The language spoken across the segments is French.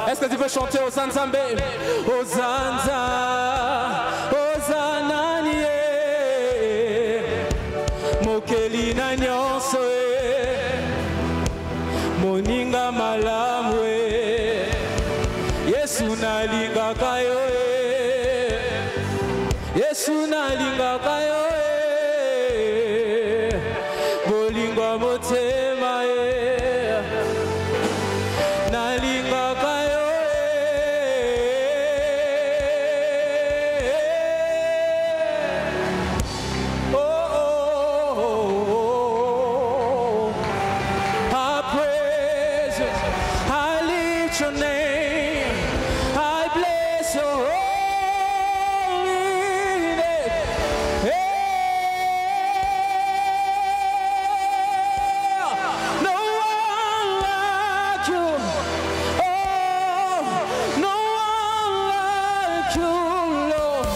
Est-ce que tu veux chanter Hosanna Nzambe? Hosanna, Hosanna niye, mokeli na nyonso moninga malamu Yesu nalingaka yo Yesu nalingaka yo bolingwa motema nalingaka yo I praise you, I lift your name, I bless your holy name. No one like you, oh, no one like you, Lord.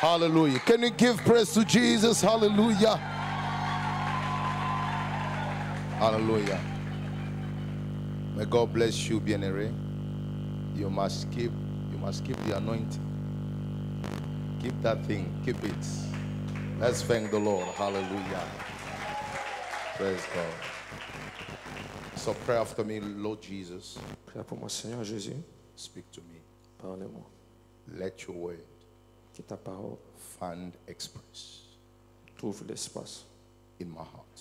Hallelujah. Can you give praise to Jesus? Hallelujah. Hallelujah. May God bless you, Bien-Aimé. You must keep the anointing. Keep that thing. Keep it. Let's thank the Lord. Hallelujah. Praise God. So pray after me, Lord Jesus. Prie pour moi, Seigneur Jésus. Speak to me. Parlez-moi. Let your word Que ta parole find express trouve l'espace in my heart.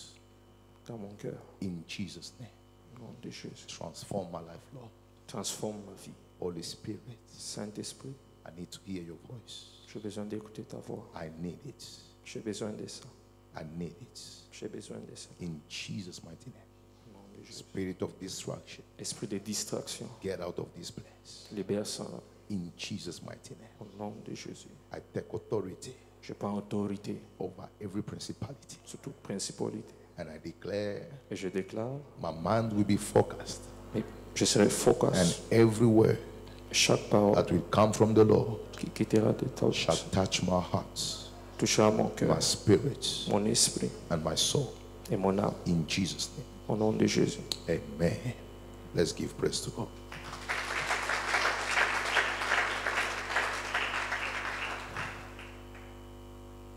dans mon cœur. In Jesus' name. Au nom de Jésus. Transform my life, Lord. Transforme ma vie. Holy Spirit, Saint-Esprit, I need to hear your voice. j'ai besoin d'écouter ta voix. I need it. J'ai besoin de ça. I need it. J'ai besoin de ça. In Jesus' mighty name. Au nom de Jésus. Spirit of distraction, Esprit de distraction, get out of this place. libère ça. In Jesus' mighty name. Au nom de Jésus. I take authority Je prends autorité over every principality. sur toute principalité. And I declare Et je déclare, my mind will be focused. et je serai And focus. every word Chaque parole that will come from the Lord qui quittera de ta shall bouche touch my heart, touchera mon cœur, my spirit, mon esprit and my soul. et mon âme. In Jesus' name. Au nom de Jésus. Amen. Let's give praise to God.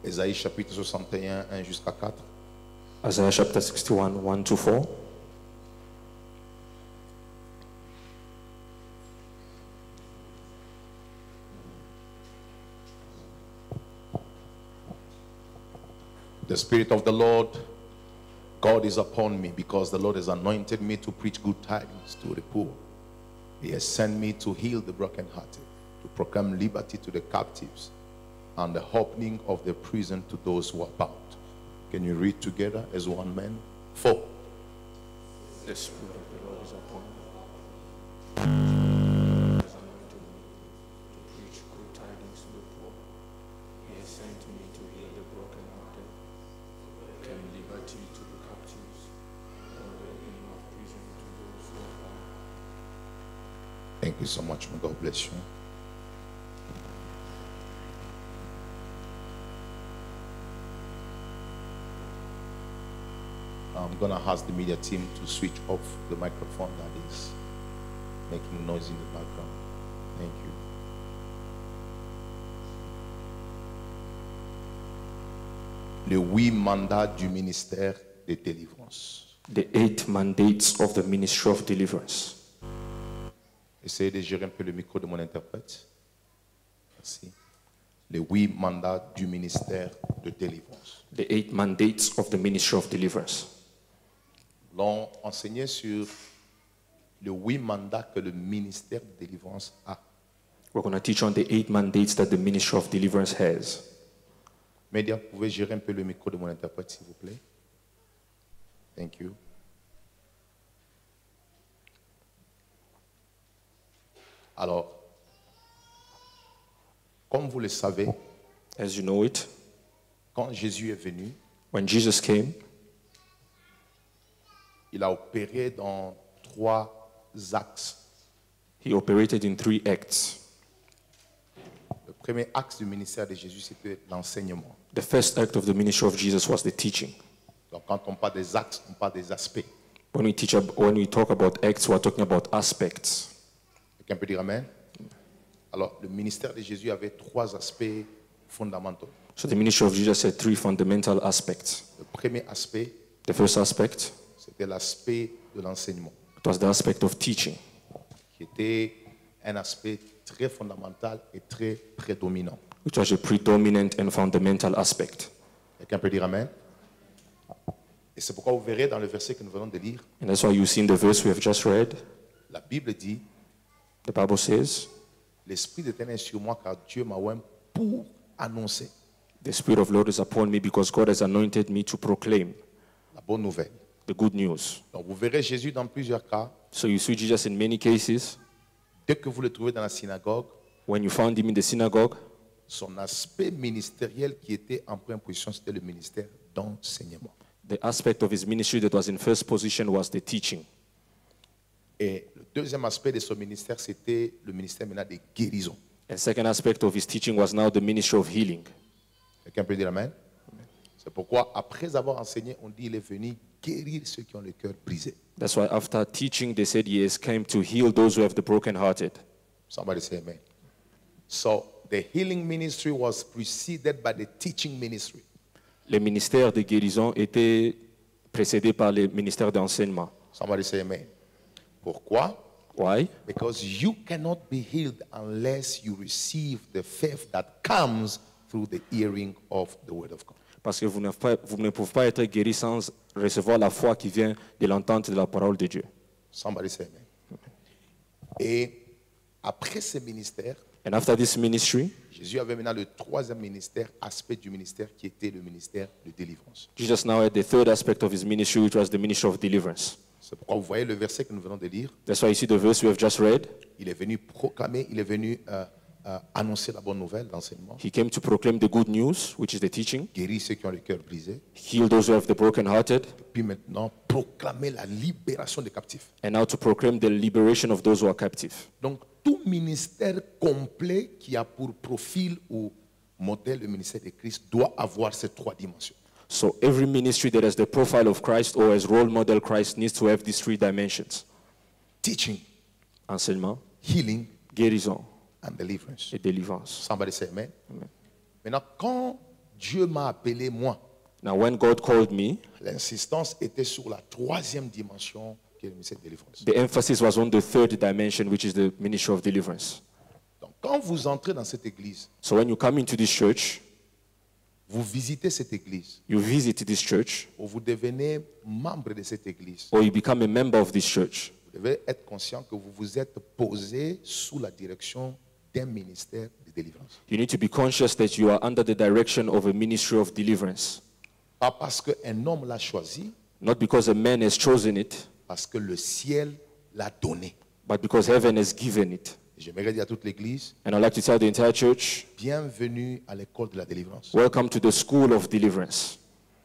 Ésaïe chapitre 61, 1 jusqu'à 4. Isaiah chapter 61, 1 to 4. The Spirit of the Lord God is upon me, because the Lord has anointed me to preach good tidings to the poor. He has sent me to heal the brokenhearted, to proclaim liberty to the captives, and the opening of the prison to those who are bound. Can you read together as one man? 4. The Spirit of the Lord is upon me. He has anointed me to preach good tidings to the poor. He has sent me to heal the brokenhearted, proclaim liberty to the captives, and the opening of prison to those who are bound. Thank you so much. May God bless you. I'm going to ask the media team to switch off the microphone that is making noise in the background. Thank you. Le 8 mandat du ministère de délivrance. The 8 mandates of the ministry of deliverance. Essayez de gérer un peu le micro de mon interprète. Merci. Les 8 mandats du ministère de délivrance. The 8 mandates of the ministry of deliverance. L'on enseignait sur les 8 mandats que le ministère de délivrance a. We're going to teach on the 8 mandates that the ministry of deliverance has. Média, vous pouvez gérer un peu le micro de mon interprète, s'il vous plaît. Thank you. Alors, comme vous le savez, As you know it, quand Jésus est venu, when Jesus came, il a opéré dans 3 axes. he operated in 3 acts. Le premier axe du ministère de Jésus, c'était l'enseignement. The first act of the ministry of Jesus was the teaching. Donc, quand on parle des axes, on parle des aspects. When we talk about acts, we're talking about aspects. Quelqu'un peut dire Amen? Alors, le ministère de Jésus avait 3 aspects fondamentaux. So the ministry of Jesus had 3 fundamental aspects. Le premier aspect, The first aspect, c'était l'aspect de l'enseignement, it was the aspect of teaching, qui était un aspect très fondamental et très prédominant. which was a predominant and fundamental aspect. Quelqu'un peut dire Amen? Et c'est pourquoi vous verrez dans le verset que nous venons de lire, And that's why you see in the verse we have just read, la Bible dit, the Bible says, l'Esprit de l'Éternel est sur moi car Dieu m'a oint pour annoncer the Spirit of the Lord is upon me because God has anointed me to proclaim la bonne nouvelle. the good news. Donc vous verrez Jésus dans plusieurs cas. So you see Jesus in many cases. Dès que vous le trouvez dans la synagogue, When you found him in the synagogue, son aspect ministériel qui était en première position, c'était le ministère d'enseignement. the aspect of his ministry that was in first position was the teaching. Et le deuxième aspect de son ministère, c'était le ministère maintenant de guérison. And second aspect of his teaching was now the ministry of healing. Quelqu'un peut dire Amen? C'est pourquoi, après avoir enseigné, on dit il est venu guérir ceux qui ont le cœur brisé. That's why after teaching, they said he has come to heal those who have the brokenhearted. Somebody say Amen. So, the healing ministry was preceded by the teaching ministry. Le ministère de guérison était précédé par le ministère d'enseignement. Somebody say Amen. Pourquoi? Why? Because you cannot be healed unless you receive the faith that comes through the hearing of the word of God. Parce que vous ne pouvez pas être guéri sans recevoir la foi qui vient de l'entente de la parole de Dieu. Somebody say Amen. Et après ce ministère, And after this ministry, Jésus avait maintenant le troisième ministère, aspect du ministère qui était le ministère de délivrance. Jesus now had the third aspect of his ministry, which was the ministry of deliverance. C'est pourquoi vous voyez le verset que nous venons de lire. That's why you see the verse we have just read. Il est venu proclamer, il est venu annoncer la bonne nouvelle, l'enseignement, He came to proclaim the good news, which is the teaching, guérir ceux qui ont le cœur brisé, heal those who have the brokenhearted, puis maintenant proclamer la libération des captifs. and now to proclaim the liberation of those who are captive. Donc tout ministère complet qui a pour profil ou modèle le ministère de Christ doit avoir ces 3 dimensions. So every ministry that has the profile of Christ or as role model Christ needs to have these 3 dimensions. Teaching, Enseignement, healing, guérison and deliverance. et délivrance. Somebody say amen. Maintenant, quand Dieu m'a appelé moi, Now, when God called me, l'insistance était sur la troisième dimension qui est le ministère de délivrance. the emphasis was on the third dimension, which is the ministry of deliverance. Donc, quand vous entrez dans cette église, So when you come into this church, vous visitez cette église, you visit this church, ou vous devenez membre de cette église, or you become a member of this church, vous devez être conscient que vous vous êtes posé sous la direction d'un ministère de délivrance. you need to be conscious that you are under the direction of a ministry of deliverance. Pas parce qu'un homme l'a choisi, Not because a man has chosen it, parce que le ciel l'a donné. but because heaven has given it. J'aimerais dire à toute l'église, And I'd like to tell the entire church, bienvenue à l'école de la délivrance. welcome to the school of deliverance.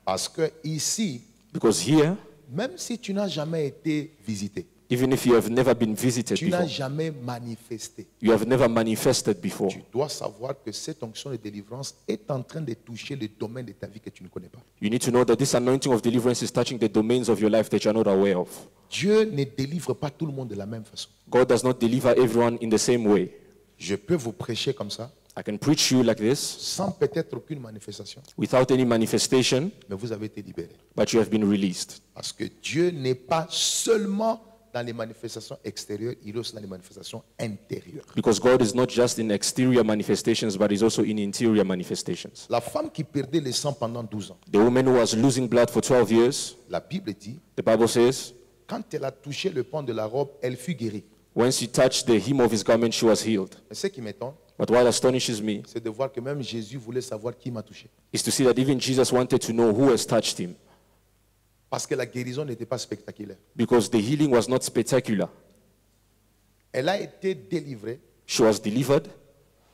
Parce que ici, Because here, même si tu n'as jamais été visité, even if you have never been visited tu n'as before, jamais manifesté, you have never manifested before, tu dois savoir que cette onction de délivrance est en train de toucher le domaine de ta vie que tu ne connais pas. you need to know that this anointing of deliverance is touching the domains of your life that you are not aware of. Dieu ne délivre pas tout le monde de la même façon. God does not deliver everyone in the same way. Je peux vous prêcher comme ça, I can preach you like this sans peut-être aucune manifestation, without any manifestation, mais vous avez été libéré. but you have been released. Parce que Dieu n'est pas seulement dans les manifestations extérieures, il est aussi dans les manifestations intérieures. Because God is not just in exterior manifestations, but is also in interior manifestations. La femme qui perdait le sang pendant 12 ans, The woman who was losing blood for 12 years, la Bible dit, the Bible says, quand elle a touché le pan de la robe, elle fut guérie. when she touched the hem of his garment, she was healed. Mais ce qui m'étonne, But what astonishes me c'est de voir que même Jésus voulait savoir qui m'a touché. is to see that even Jesus wanted to know who has touched him, Parce que la guérison n'était pas spectaculaire. because the healing was not spectacular. Elle a été délivrée, She was delivered,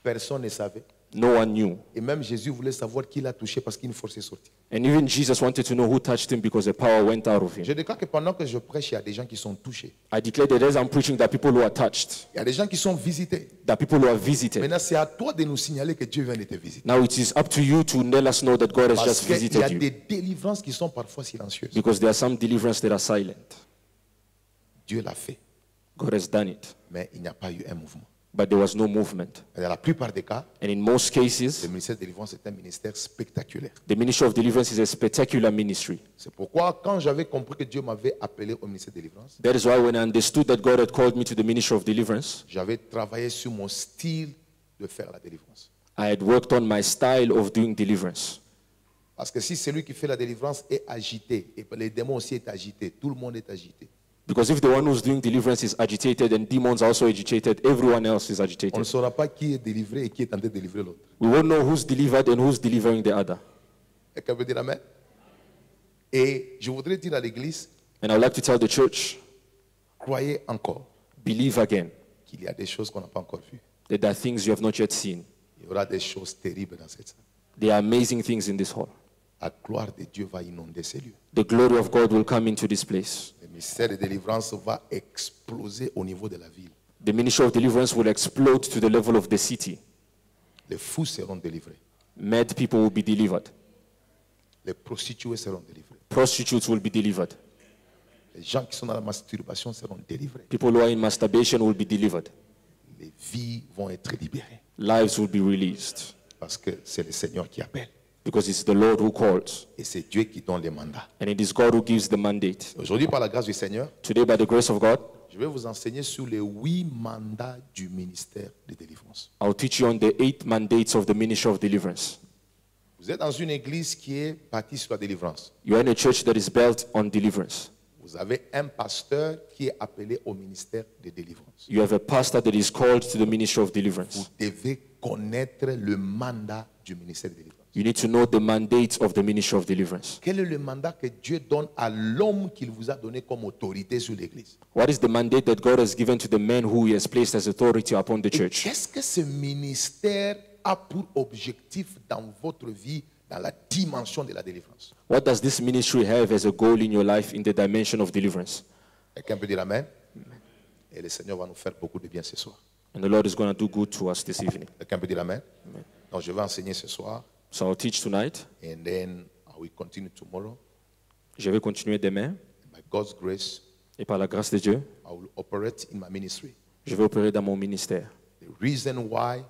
personne ne savait. no one knew. Et même Jésus voulait savoir qui l'a touché parce qu'une force est sortie. And even Jesus wanted to know who touched him because the power went out of him. Je déclare que pendant que je prêche, il y a des gens qui sont touchés. I declare that as I'm preaching, that people who are touched, Il y a des gens qui sont visités. that people who are visited. Maintenant, c'est à toi de nous signaler que Dieu vient de te visiter. Now it is up to you to let us know that God has Parce just qu'il y a visited you. des délivrances qui sont parfois silencieuses. Because there are some deliverance that are silent. Dieu l'a fait, God has done it, mais il n'y a pas eu un mouvement. but there was no movement. Et dans la plupart des cas, And in most cases, le ministère de délivrance est un ministère spectaculaire. the ministry of deliverance is a spectacular ministry. C'est pourquoi, quand j'avais compris que Dieu m'avait appelé au ministère de délivrance, That is why when I understood that God had called me to the ministry of deliverance, j'avais travaillé sur mon style de faire la délivrance. I had worked on my style of doing deliverance. Parce que si celui qui fait la délivrance est agité, et les démons aussi est agité, tout le monde est agité. Because if the one who's doing deliverance is agitated and demons are also agitated, everyone else is On ne agitated. saura pas qui est délivré et qui est en train de délivrer l'autre. We won't know who's delivered and who's delivering the other. Quelqu'un veut dire amen? Et je voudrais dire à l'église, And I would like to tell the church, croyez encore believe again qu'il y a des choses qu'on n'a pas encore vues. that there are things you have not yet seen. Il y aura des choses terribles dans cette salle. There are amazing things in this hall. La gloire de Dieu va inonder ces lieux. The glory of God will come into this place. Le ministère de délivrance va exploser au niveau de la ville. The ministry of deliverance will explode to the level of the city. Les fous seront délivrés. Mad people will be delivered. Les prostituées seront délivrées. Prostitutes will be delivered. Les gens qui sont dans la masturbation seront délivrés. People who are in masturbation will be delivered. Les vies vont être libérées. Lives will be released. Parce que c'est le Seigneur qui appelle. Because it's the Lord who calls. Et c'est Dieu qui donne les mandats. And it is God who gives the mandate. Aujourd'hui, par la grâce du Seigneur, Today, by the grace of God, je vais vous enseigner sur les 8 mandats du ministère de délivrance. I'll teach you on the 8 mandates of the ministry of deliverance. Vous êtes dans une église qui est bâtie sur la délivrance. You are in a church that is built on deliverance. Vous avez un pasteur qui est appelé au ministère de délivrance. You have a pastor that is called to the ministry of Vous deliverance. devez connaître le mandat du ministère de délivrance. You need to know the mandate of the ministry of deliverance. Quel est le mandat que Dieu donne à l'homme qu'il vous a donné comme autorité sur l'église? What is the mandate that God has given to the man who he has placed as authority upon the Et church? qu'est-ce que ce ministère a pour objectif dans votre vie, dans la dimension de la délivrance? What does this ministry have as a goal in your life in the dimension of deliverance? Quelqu'un peut dire amen? Et le Seigneur va nous faire beaucoup de bien ce soir. And the Lord is going to do good to us this evening. Quelqu'un peut dire amen? Donc je vais enseigner ce soir. So I'll teach tonight. And then I will continue tomorrow. Je vais continuer demain. By God's grace, Et par la grâce de Dieu, I will operate in my ministry. je vais opérer dans mon ministère. The reason why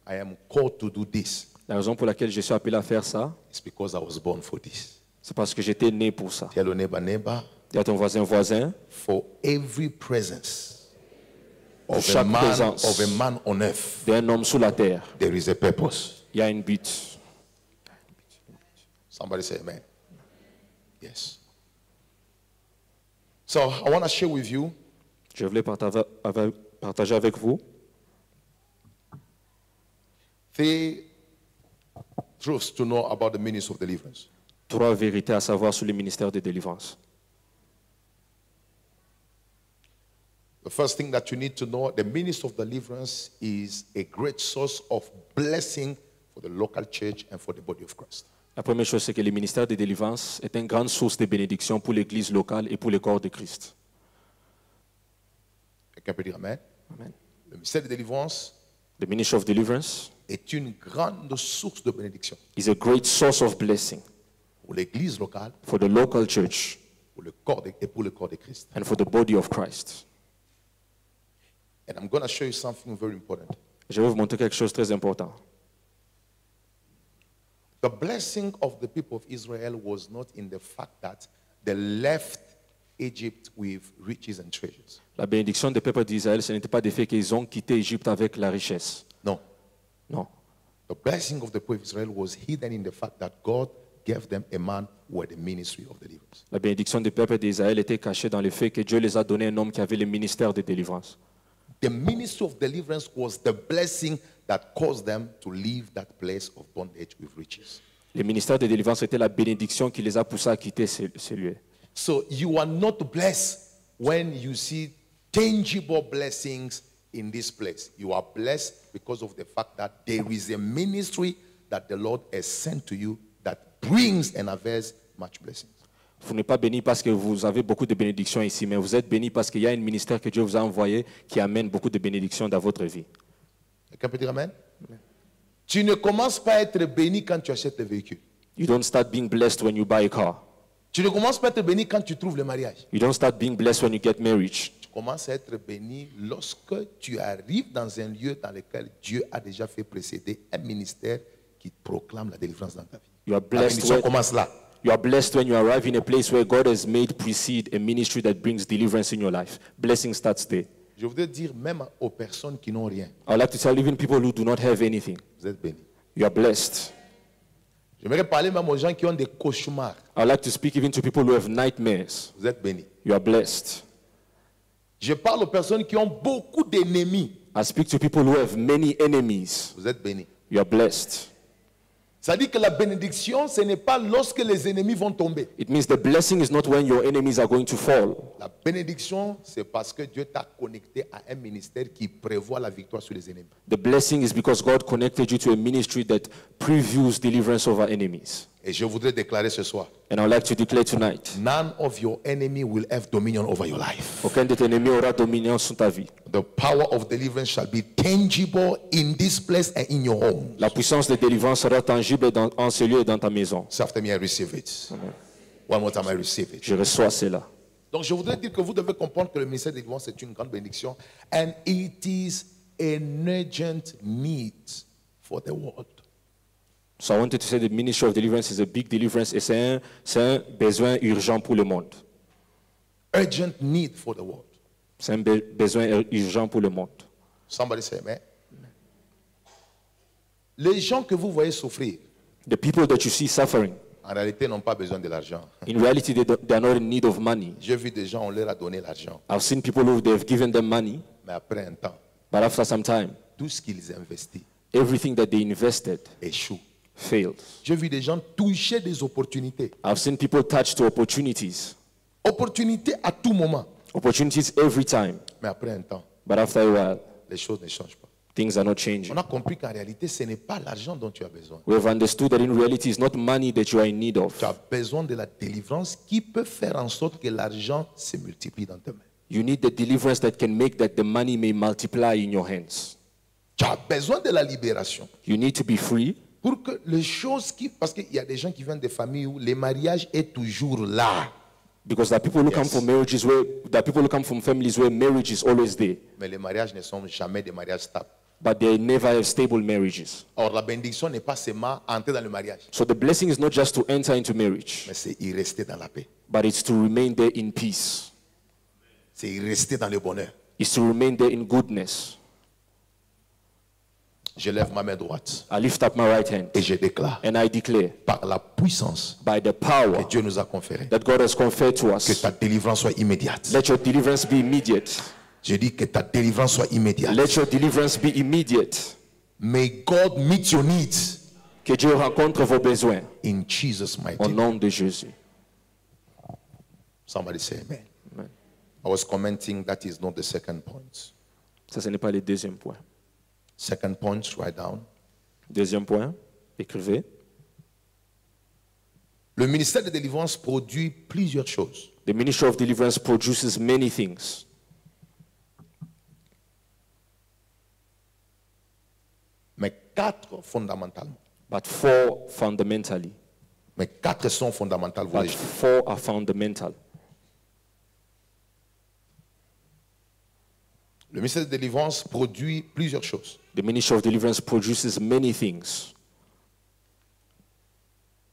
I am called to do this La raison pour laquelle je suis appelé à faire ça, is because I was born for this. c'est parce que j'étais né pour ça. Tell your neighbor, neighbor, Dis à ton voisin, for every presence of a chaque présence man on earth, d'un homme sous la terre, there is a purpose. il y a une but. Somebody say amen. Yes. So I want to share with you Je voulais partager avec vous the truths to know about the ministry of deliverance. 3 vérités à savoir sur le ministère de délivrance. The first thing that you need to know, the ministry of deliverance is a great source of blessing for the local church and for the body of Christ. La première chose, c'est que le ministère de délivrance est une grande source de bénédiction pour l'Église locale et pour le corps de Christ. Quelqu'un peut dire amen? Amen. Le ministère de délivrance The ministry of deliverance est une grande source de bénédiction is a great source of blessing pour l'église locale, for the local church pour le corps et pour le corps de Christ. and for the body of Christ. And I'm going to show you something very important. Je vais vous montrer quelque chose de très important. The blessing of the people of Israel was not in the fact that they left Egypt with riches and treasures. La bénédiction des peuples d'Israël, ce n'était pas des faits qu'ils ont quitté Égypte avec la richesse. No. Non. The blessing of the people of Israel was hidden in the fact that God gave them a man who had the ministry of deliverance. La bénédiction des peuples d'Israël était cachée dans le fait que Dieu les a donné un homme qui avait le ministère de délivrance. The ministry of deliverance was the blessing that caused them to leave that place of bondage with riches. Le ministère de délivrance était la bénédiction qui les a poussés à quitter ce lieu. So you are not blessed when you see tangible blessings in this place. You are blessed because of the fact that there is a ministry that the Lord has sent to you that brings and avails much blessings. Vous n'êtes pas béni parce que vous avez beaucoup de bénédictions ici, mais vous êtes béni parce qu'il y a un ministère que Dieu vous a envoyé qui amène beaucoup de bénédictions dans votre vie. Quelqu'un peut dire amen? Tu ne commences pas à être béni quand tu achètes le véhicule. You don't start being blessed when you buy a car. Tu ne commences pas à être béni quand tu trouves le mariage. You don't start being blessed when you get married. Tu commences à être béni lorsque tu arrives dans un lieu dans lequel Dieu a déjà fait précéder un ministère qui proclame la délivrance dans ta vie. You are La blessed bénédiction when, commence là. you are blessed when you arrive in a place where God has made precede a ministry that brings deliverance in your life. Blessing starts there. Je voudrais dire même aux personnes qui n'ont rien, I would like to tell even people who do not have anything, vous êtes bénis. you are blessed. J'aimerais parler même aux gens qui ont des cauchemars. I would like to speak even to people who have nightmares. Vous êtes bénis. You are blessed. Je parle aux personnes qui ont beaucoup d'ennemis. I speak to people who have many enemies. Vous êtes bénis. You are blessed. Ça dit que la bénédiction, ce n'est pas lorsque les ennemis vont tomber. It means the blessing is not when your enemies are going to fall. La bénédiction, c'est parce que Dieu t'a connecté à un ministère qui prévoit la victoire sur les ennemis. The blessing is because God connected you to a ministry that previews deliverance over enemies. Et je voudrais déclarer ce soir, And I would like to declare tonight, none of your enemy will have dominion over your life. aucun de tes ennemis aura dominion sur ta vie. The power of deliverance shall be tangible in this place and in your home. La puissance de délivrance sera tangible en ce lieu et dans ta maison. Say after me, I receive it. One more time, I receive it. Je reçois cela. Donc je voudrais dire que vous devez comprendre que le ministère de délivrance est une grande bénédiction and it is an urgent need for the world. So I wanted to say the ministry of deliverance is a big deliverance et c'est un besoin urgent pour le monde. Urgent need for the world. C'est un besoin urgent pour le monde. Somebody say amen. Les gens que vous voyez souffrir, The people that you see suffering, en réalité, n'ont pas besoin de l'argent. in reality they are not in need of money. J'ai vu des gens, on leur a donné l'argent, I've seen people who they've given them money, mais après un temps, but after some time, tout ce qu'ils investissent everything that they invested échoue. failed. J'ai vu des gens toucher des opportunités. I've seen people touch to opportunities. Opportunités à tout moment. Opportunities every time, Mais après un temps, but after a while, les choses ne changent pas. things are not changing. On a compris qu'en réalité, ce n'est pas l'argent dont tu as besoin. We have understood that in reality it's not money that you are in need of. Tu as besoin de la délivrance qui peut faire en sorte que l'argent se multiplie dans tes mains. You need the deliverance that can make that the money may multiply in your hands. Tu as besoin de la libération You need to be free pour que les choses qui... Parce qu'il y a des gens qui viennent des familles où le mariage est toujours là. because there are people who come Yes. from marriages where there are people who come from families where marriage is always there. Mais les mariages ne sont jamais des mariages stables. but they never have stable marriages. Or la bénédiction n'est pas seulement entrer dans le mariage, So the blessing is not just to enter into marriage, mais c'est y rester dans la paix. but it's to remain there in peace. C'est y rester dans le bonheur. It's to remain there in goodness. Je lève ma main droite I lift up my right hand et je déclare and I declare, par la puissance by the power que Dieu nous a conférée, that God has conferred to que us, ta délivrance soit immédiate. let your deliverance be immediate. Je dis que ta délivrance soit immédiate. Let your deliverance be immediate. May God meet your needs Que Dieu rencontre vos besoins in Jesus' mighty au name. nom de Jésus. Somebody say amen. Amen. I was commenting that is not the second point. Ça, ce n'est pas le deuxième point. Second point, write down. Deuxième point, écrivez. Le ministère de délivrance produit plusieurs choses. The ministry of deliverance produces many things, Mais 4 fondamentalement. but 4 fundamentally. Mais 4 sont fondamentales. But 4 are fundamental. Le ministère de délivrance produit plusieurs choses. The ministry of deliverance produces many things,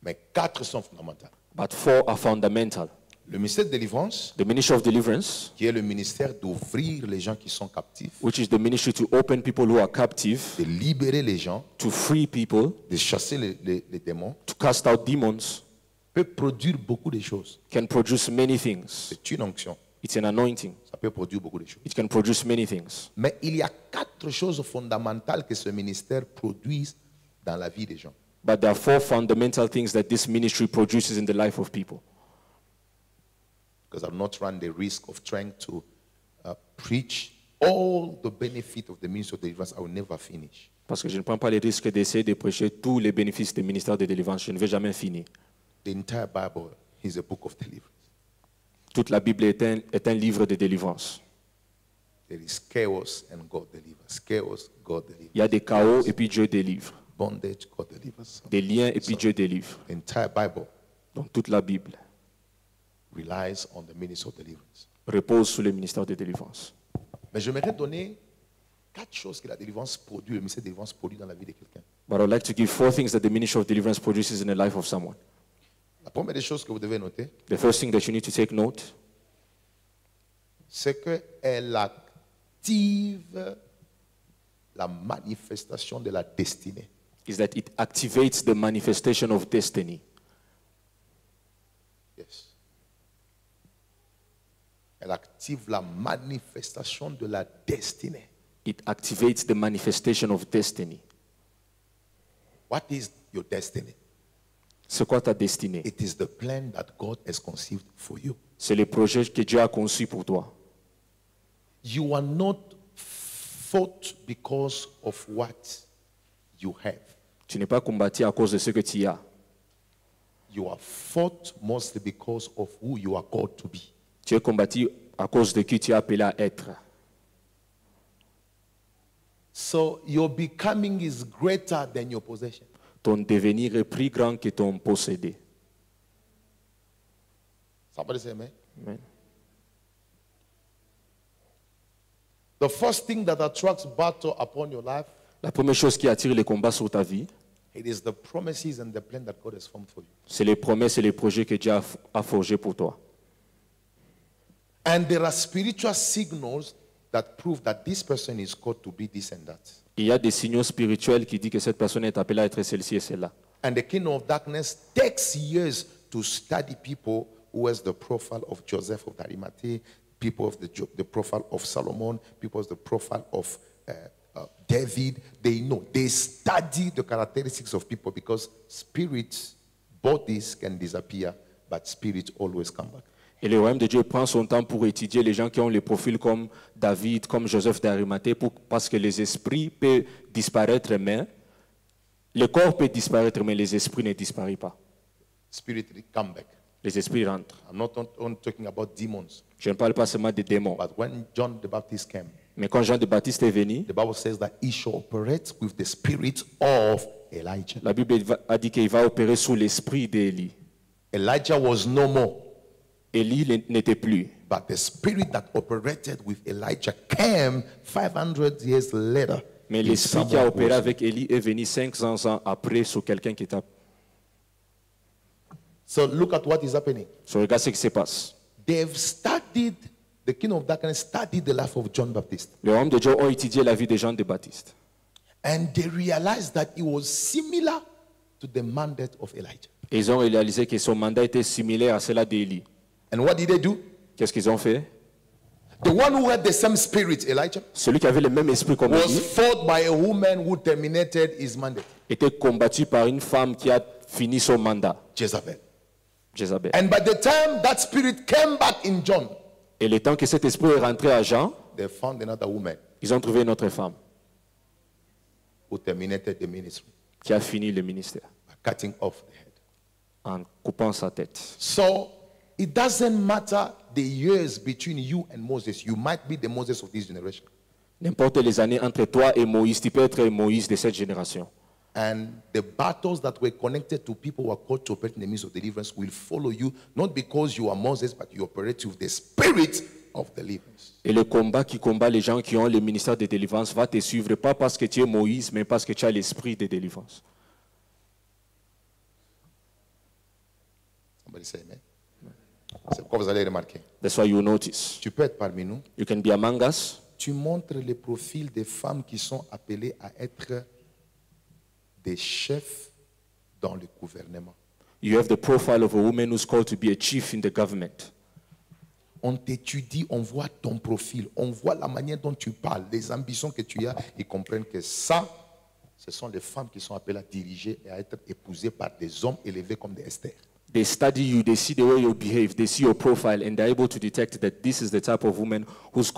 Mais 4 sont fondamentales. but 4 are fundamental. Le ministère de délivrance, The ministry of deliverance, qui est le ministère d'ouvrir les gens qui sont captifs, which is the ministry to open people who are captive, de libérer les gens, to free people, de chasser les démons, to cast out demons, peut produire beaucoup de choses. can produce many things. C'est une onction. It's an anointing. Ça peut produire beaucoup de choses. It can produce many things. Mais il y a 4 choses fondamentales que ce ministère produise dans la vie des gens. But there are 4 fundamental things that this ministry produces in the life of people. Because I've not run the risk of trying to preach all the benefit of the ministry of deliverance. I will never finish. Parce que je ne prends pas le risque d'essayer de prêcher tous les bénéfices du ministère de délivrance. Je ne vais jamais finir. The entire Bible is a book of deliverance. Toute la Bible est un livre de délivrance. There is chaos and God delivers. Chaos, God delivers. Il y a des chaos et puis Dieu délivre. Bondage, God delivers. Des liens et puis Dieu délivre. The entire Bible Donc toute la Bible relies on the ministry of deliverance. repose sur le ministère de délivrance. Mais j'aimerais donner 4 choses que la délivrance produit, le ministère de délivrance produit dans la vie de quelqu'un. But I would like to give 4 things that the ministry of deliverance produces in the life of someone. La première des choses que vous devez noter, The first thing that you need to take note c'est qu'elle active la manifestation de la destinée. is that it activates the manifestation of destiny. Yes. Elle active la manifestation de la destinée. It activates the manifestation of destiny. What is your destiny? C'est quoi ta destinée? It is the plan that God has conceived for you. C'est le projet que Dieu a conçu pour toi. You are not fought because of what you have. Tu n'es pas combattu à cause de ce que tu as. You are fought mostly because of who you are called to be. Tu es combattu à cause de qui tu es appelé à être. So your becoming is greater than your possession. Ton devenir est plus grand que ton possédé. Somebody say amen. Amen. The first thing that attracts battle upon your life, La première chose qui attire les combats sur ta vie, it is the promises and the plan that God has formed for you. c'est les promesses et les projets que Dieu a forgés pour toi. And there are spiritual signals that prove that this person is called to be this and that. Il y a des signaux spirituels qui disent que cette personne est appelée à être celle-ci et celle-là. And the kingdom of darkness takes years to study people who has the profile of Joseph of Arimathea, people of the profile of Solomon, people of the profile of David. They study the characteristics of people because spirits, bodies can disappear, but spirits always come back. Et le royaume de Dieu prend son temps pour étudier les gens qui ont les profils comme David, comme Joseph d'Arimathée, parce que les esprits peuvent disparaître, mais le corps peut disparaître, mais les esprits ne disparaissent pas. Spirit come back. Les esprits rentrent. I'm not only talking about demons, Je ne parle pas seulement des démons. but when John the Baptist came, Mais quand Jean de Baptiste est venu, the Bible says that he shall operate with the spirit of Elijah. la Bible a dit qu'il va opérer sous l'esprit d'Élie. Elijah was no more, Élie n'était plus. but the spirit that operated with Elijah came 500 years later. Mais in l'esprit qui a someone opéré who was- avec Élie est venu 500 ans après sur quelqu'un qui était... So look at what is happening. So, regarde ce qui se passe. They've studied, the king of darkness studied the life of John Baptist. Les hommes de Dieu ont étudié la vie de Jean de Baptiste. And they realized that it was similar to the mandate of Elijah. Et ils ont réalisé que son mandat était similaire à celui d'Élie. And what did they do? Qu'est-ce qu'ils ont fait? The one who had the same spirit, Elijah, Celui qui avait le même esprit comme was Élie fought by a woman who terminated his mandate, était combattu par une femme qui a fini son mandat, Jezebel. Jézabel. And by the time that spirit came back in John, Et le temps que cet esprit est rentré à Jean, they found another woman ils ont trouvé une autre femme who terminated the ministry qui a fini le ministère by cutting off the head. en coupant sa tête. So it doesn't matter the years between you and Moses. You might be the Moses of this generation. N'importe les années entre toi et Moïse, tu peux être Moïse de cette génération. And the battles that were connected to people who are called to operate in the midst of deliverance will follow you, not because you are Moses, but you operate with the spirit of deliverance. Et le combat qui combat les gens qui ont le ministère de délivrance va te suivre, pas parce que tu es Moïse, mais parce que tu as l'esprit de délivrance. Somebody say amen. C'est pourquoi vous allez remarquer. That's why you notice. Tu peux être parmi nous. You can be among us. Tu montres les profils des femmes qui sont appelées à être des chefs dans le gouvernement. You have the profile of a woman who's called to be a chief in the government. On t'étudie, on voit ton profil, on voit la manière dont tu parles, les ambitions que tu as. Ils comprennent que ça, ce sont les femmes qui sont appelées à diriger et à être épousées par des hommes élevés comme des Esther. They study you, they see the way you behave, they see your profile, and they're able to detect that this is the type of woman who's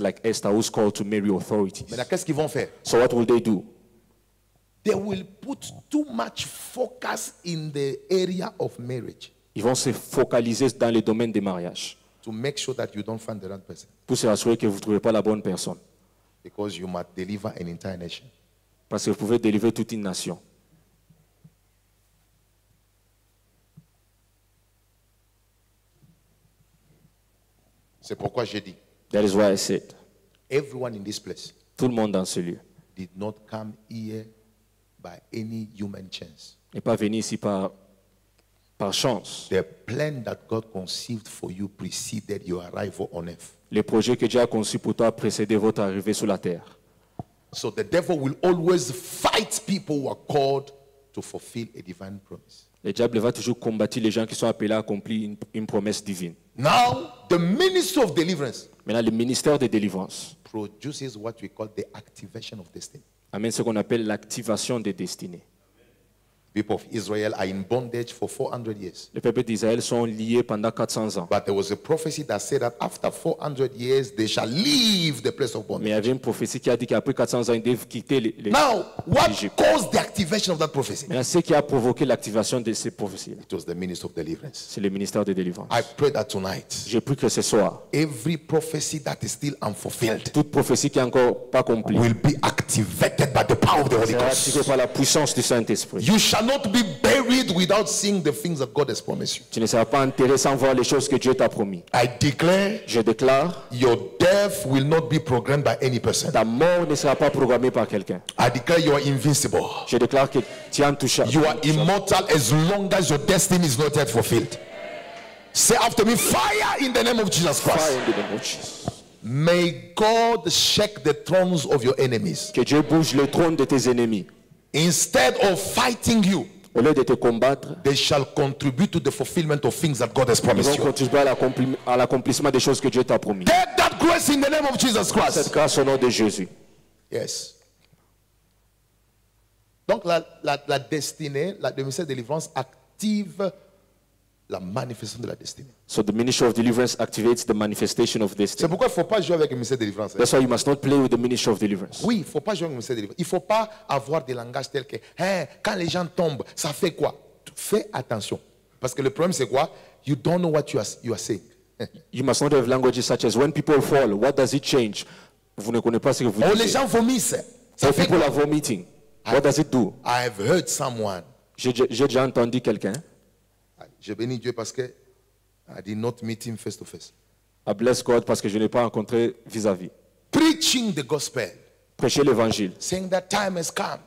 like Esther, who's called to marry authorities. Maintenant, qu'est-ce qu'ils vont faire? So what will they do? They will put too much focus in the area of marriage Ils vont se focaliser dans le domaine des mariages to make sure that you don't find the wrong person, pour se rassurer que vous ne trouvez pas la bonne personne. because you might deliver an entire nation. Parce que vous pouvez délivrer toute une nation. C'est pourquoi j'ai dit, That is why I said, everyone in this place tout le monde dans ce lieu did not come here by any human chance. n'est pas venu ici par chance. The plan that God conceived for you preceded your arrival on earth. Le projet que Dieu a conçu pour toi a précédé votre arrivée sur la terre. So the devil will always fight people who are called to fulfill a divine promise. Le diable va toujours combattre les gens qui sont appelés à accomplir une promesse divine. Now, the ministry of deliverance Maintenant, le ministère de délivrance produces what we call the activation of destiny. amène ce qu'on appelle l'activation des destinées. People of Israel are in bondage for 400 years. Les peuples d'Israël sont liés pendant 400 ans. But there was a prophecy that said that after 400 years, they shall leave the place of Mais il bondage. y avait une prophétie qui a dit qu'après 400 ans, ils doivent quitter Now, what l'Égypte. caused the activation of that prophecy? Maintenant, ce qui a provoqué l'activation de ces prophéties-là, It was the ministry of deliverance. c'est le ministère de délivrance. I pray that tonight, J'ai pris que ce soir, every prophecy that is still unfulfilled toute prophétie qui n'est encore pas accomplie will be activated by the power of the Holy sera activée Ghost. par la puissance du Saint-Esprit. You shall not be buried without seeing the things that God has promised you. Tu ne seras pas enterré sans voir les choses que Dieu t'a promis. I declare Je déclare, your death will not be programmed by any person. ta mort ne sera pas programmée par quelqu'un. I declare you are invincible. Je déclare que tu es intouchable. You are immortal as long as your destiny is not yet fulfilled. Say after me, fire in the name of Jesus Fire Christ. in the name of Jesus. May God shake the thrones of your enemies. Que Dieu bouge le trône de tes ennemis. Instead of fighting you, Au lieu de te combattre, they shall contribute to the fulfillment of things that God has ils promised vont you. contribuer à l'accomplissement des choses que Dieu t'a promis. Take that grace in the name of Jesus Cette Christ. grâce au nom de Jésus. Yes. Donc la destinée, le ministère de délivrance active la manifestation de la destinée. So the ministry of deliverance activates the manifestation of C'est destiny. pourquoi il ne faut pas jouer avec le ministère de délivrance. That's why you must not play with the ministry of deliverance. Oui, il ne faut pas jouer avec le ministère de délivrance. Il ne faut pas avoir des langages tels que hein, quand les gens tombent, ça fait quoi? Fais attention. Parce que le problème c'est quoi? You don't know what you are saying. You must not have languages such as when people fall, what does it change? Vous ne connaissez pas ce que vous Oh, les dites. gens vomissent. Ça So fait people quoi? are vomiting. What does it do? I've heard someone. J'ai déjà entendu quelqu'un. Je bénis Dieu parce que I did not meet him face to face. I bless God parce que je n'ai pas rencontré vis-à-vis. Preaching the gospel. Prêcher l'évangile, saying that time has come,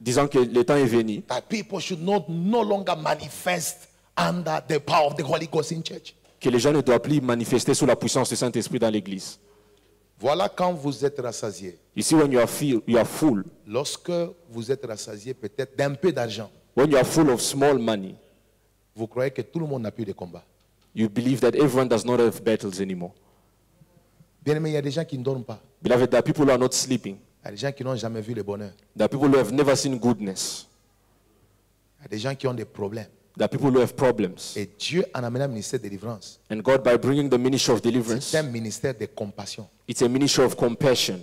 disant que le temps est venu, that people should no longer manifest under the power of the Holy Ghost in church. que les gens ne doivent plus manifester sous la puissance du Saint-Esprit dans l'église. Voilà quand vous êtes rassasié. You see, when you are full, Lorsque vous êtes rassasié peut-être d'un peu d'argent, when you are full of small money, vous croyez que tout le monde n'a plus de combat. you believe that everyone does not have battles anymore. Bien aimé, il y a des gens qui ne dorment pas. Beloved, there are people who are not sleeping. Il y a des gens qui n'ont jamais vu le bonheur. There are people who have never seen goodness. Il y a des gens qui ont des problèmes. There are people who have problems. Et Dieu en amenant un ministère de délivrance. And God, by bringing the ministry of deliverance, C'est un ministère de compassion. it's a ministry of compassion.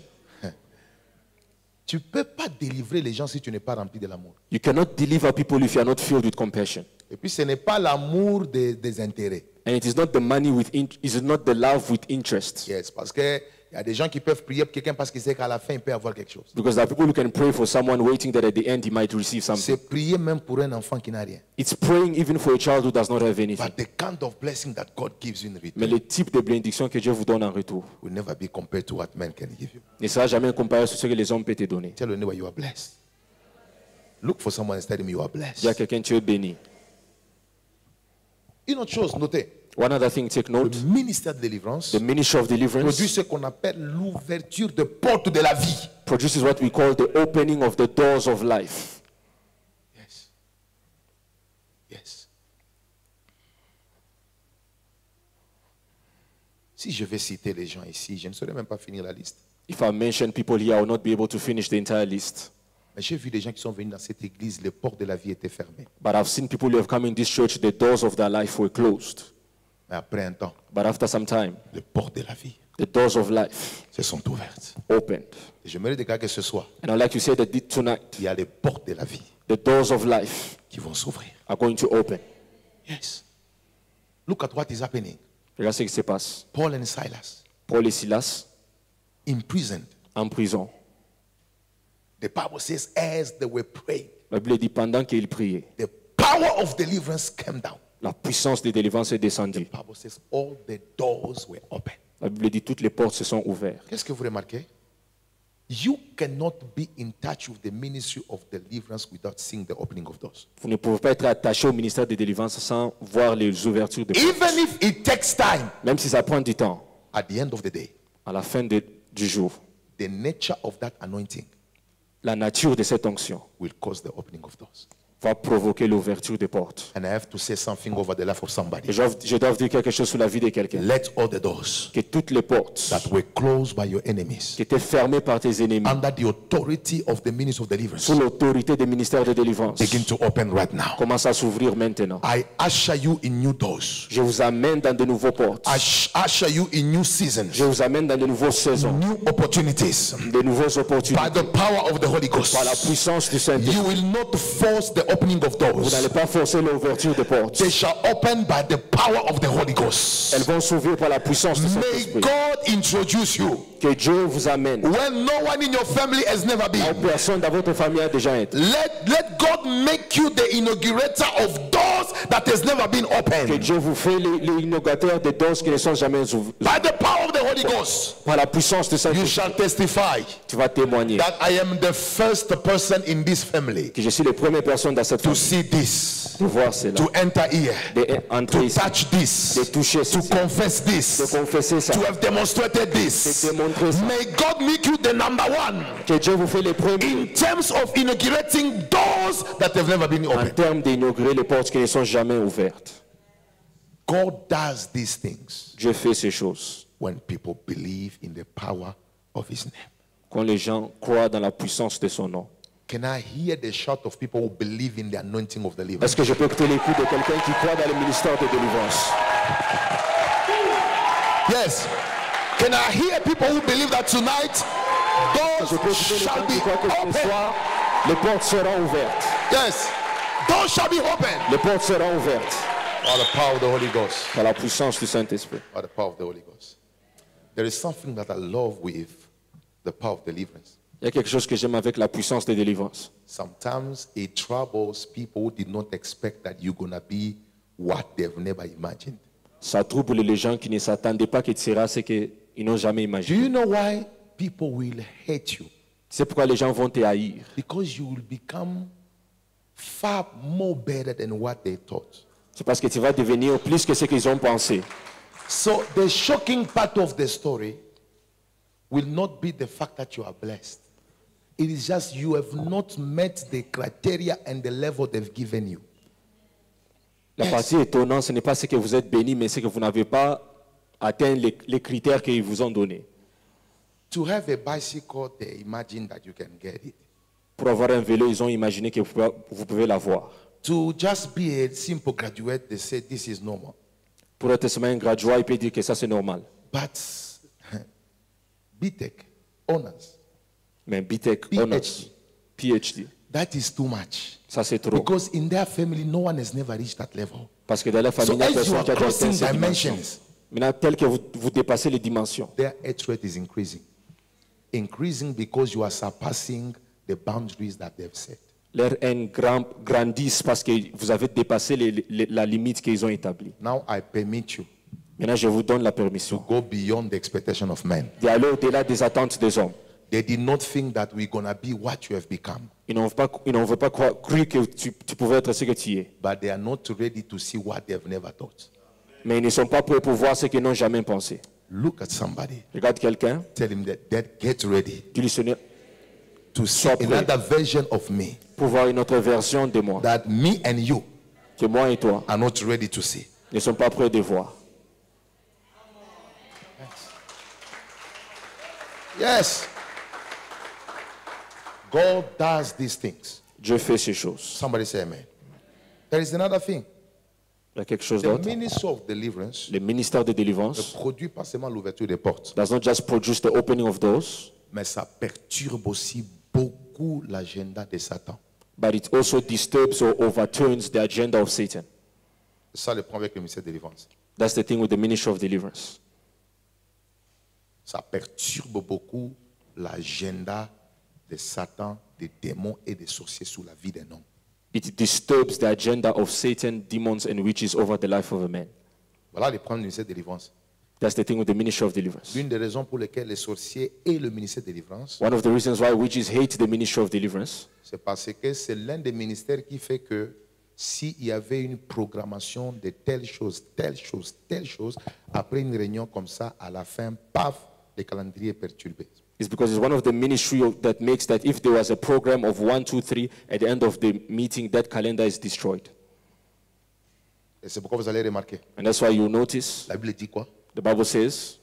Tu ne peux pas délivrer les gens si tu n'es pas rempli de l'amour. You cannot deliver people if you are not filled with compassion. Et puis ce n'est pas l'amour des intérêts. And it is not the money with it is not the love with interest. Yes, parce que il y a des gens qui peuvent prier pour quelqu'un parce qu'ils savent qu'à la fin il peut avoir quelque chose. Because there are people who can pray for someone waiting that at the end he might receive something. C'est prier même pour un enfant qui n'a rien. It's praying even for a child who does not have anything. But the kind of blessing that God gives you in Mais return le type de bénédiction que Dieu vous donne en retour will never be compared to what man can give you. ne sera jamais comparé à ce que les hommes peuvent te donner. Tell your neighbor you are blessed. Look for someone and tell him you are Dis à blessed. quelqu'un tu es béni. Une autre chose, notez. One other thing, take note. Le ministère de délivrance The ministry of deliverance produit ce qu'on appelle l'ouverture de portes de la vie. produces what we call the opening of the doors of life. Yes. Yes. Si je vais citer les gens ici, je ne saurais même pas finir la liste. If I mention people here, I will not be able to finish the entire list. Mais j'ai vu des gens qui sont venus dans cette église, les portes de la vie étaient fermées. But I've seen people who have come in this church, the doors of their life were closed. Mais après un temps, But after some time, les portes de la vie the doors of life se sont ouvertes. opened. Et j'aimerais déclarer que ce soir, And I'd like to say that tonight, il y a les portes de la vie the doors of life qui vont s'ouvrir. are going to open. Yes. Look at what is happening. Regarde ce qui se passe. Paul and Silas, Paul et Silas, imprisoned. en prison. The Bible says, as they were praying, La Bible dit pendant qu'ils priaient, the power of deliverance came down. la puissance de délivrance est descendue. The Bible says, all the doors were open. La Bible dit toutes les portes se sont ouvertes. Qu'est-ce que vous remarquez? You cannot be in touch with the ministry of deliverance without seeing the opening of doors. Vous ne pouvez pas être attaché au ministère de délivrance sans voir les ouvertures de portes. Even if it takes time, Même si ça prend du temps, at the end of the day, à la fin du jour, the nature of that anointing la nature de cette onction will cause the opening of doors. va provoquer l'ouverture des portes. And I have to say something over the life of Et somebody. je dois dire quelque chose sur la vie de quelqu'un. Let all the doors Que toutes les portes that were closed by your enemies qui étaient fermées par tes ennemis, under the authority of the ministry of deliverance sous l'autorité des ministères de délivrance, begin to open right now. commencent à s'ouvrir maintenant. I usher you in new doors. Je vous amène dans de nouveaux portes. I usher you in new seasons, Je vous amène dans de nouvelles saisons, new opportunities de nouvelles by opportunités. the power of the Holy Ghost. Par la puissance du Saint-Esprit. You will not force the opening of Vous doors. n'allez pas forcer l'ouverture des portes. They shall open by the power of the Holy Ghost. Elles vont s'ouvrir par la puissance du May Saint-Esprit. God introduce you Que Dieu vous amène. when no one in your family has never Là où been. personne dans votre famille a déjà été. Let God make you the inaugurator of doors that has never been Que opened Dieu vous fait l'inaugateur des dons qui ne sont jamais ouverts. by the power of the Holy Ghost. Par la puissance du You Saint-Esprit, shall testify tu vas témoigner that I am the first person in this family que je suis la première personne dans cette to famille see this, de voir cela, to enter here, d'entrer to ici, touch this, de toucher to ceci, confess de this, confesser ça, to have demonstrated this. de démontrer ça. May God make you the number one Que Dieu vous fait les premiers in terms of inaugurating doors that have never been en opened. termes d'inaugurer les portes qui ne sont jamais ouvertes. God does these things Dieu fait ces choses when people believe in the power of His name. quand les gens croient dans la puissance de son nom. Can I hear the shout of people who believe in the anointing of deliverance? Est-ce que je peux écouter les coups de quelqu'un qui croit dans le ministère de délivrance? Yes. Can I hear people who believe that tonight Je peux doors écouter les shall gens be qui croient que ce open? soir, les portes seront ouvertes. Yes. Doors shall be open. Les portes seront ouvertes By the power of the Holy Ghost. par la puissance du Saint-Esprit. By the power of the Holy Ghost. There is something that I love with the power of deliverance. Il y a quelque chose que j'aime avec la puissance de délivrance. Sometimes it troubles people who did not expect that you're going to be what they've never imagined. Ça trouble les gens qui ne s'attendaient pas que tu seras ce qu'ils n'ont jamais Do imaginé. you know why people will hate you? C'est pourquoi les gens vont te haïr. Because you will become far more better than what they thought. C'est parce que tu vas devenir plus que ce qu'ils ont pensé. So the shocking part of the story will not be the fact that you are blessed. It is just you have not met the criteria and the level they've given you. La partie étonnante, ce n'est pas ce que vous êtes béni, mais c'est que vous n'avez pas atteint les critères qu'ils vous ont donnés. To have a bicycle, they imagine that you can get it. Pour avoir un vélo, ils ont imaginé que vous pouvez l'avoir. To just be a simple graduate, they say this is normal. Pour être seulement un graduat, il peut dire que ça c'est normal. But BTech, honors, Mais BTech, PhD. honors, PhD, that is too much. ça c'est trop. Because in their family, no one has never reached that level. Parce que dans la famille, So il y a as you personne are qui a atteint crossing cette dimension. dimensions, Maintenant, tel que vous dépassez les dimensions, their health rate is increasing. Increasing because you are surpassing the boundaries that they've set. leur haine grandissent parce que vous avez dépassé la limite qu'ils ont établie. Now I permit you Maintenant, je vous donne la to permission go beyond the expectation of men. d'aller au-delà des attentes des hommes. They did not think that we're going to be what you have become, Ils n'ont pas cru que tu pouvais être ce que tu es. but they are not ready to see what they have never thought. Mais ils ne sont pas prêts pour voir ce qu'ils n'ont jamais pensé. Look at somebody. Regarde quelqu'un, Tell him that get ready dis-lui Seigneur, to see Sois prêt. another version of me pour voir une autre version de moi, that me and you que moi et toi are not ready to see. ne sont pas prêts de voir. Yes. God does these things. Dieu fait ces choses. Somebody say amen. There is another thing. Il y a quelque chose The d'autre. ministry of deliverance Le ministère de ne délivrance produit pas seulement l'ouverture des portes, does not just produce the opening of doors, mais ça perturbe aussi beaucoup l'agenda de Satan. but it also disturbs or overturns the agenda of Satan. C'est ça le problème avec le ministère de délivrance. That's the thing with the ministry of deliverance. Ça perturbe beaucoup l'agenda de Satan, des démons et des sorciers sur la vie d'un homme. It disturbs the agenda of Satan, demons, and witches over the life of a man. Voilà les problèmes du ministère de délivrance. That's the thing with the ministry of deliverance. L'une des raisons pour lesquelles les sorciers et le ministère de délivrance, One of the reasons why witches hate the ministry of deliverance c'est parce que c'est l'un des ministères qui fait que s'il y avait une programmation de telle chose, après une réunion comme ça, à la fin, paf, le calendrier est perturbé. is because it's one of the ministry that makes that if there was a program of 1, 2, 3, at the end of the meeting, that calendar is destroyed. Et c'est pourquoi vous allez remarquer. And that's why you notice La Bible dit quoi? the Bible says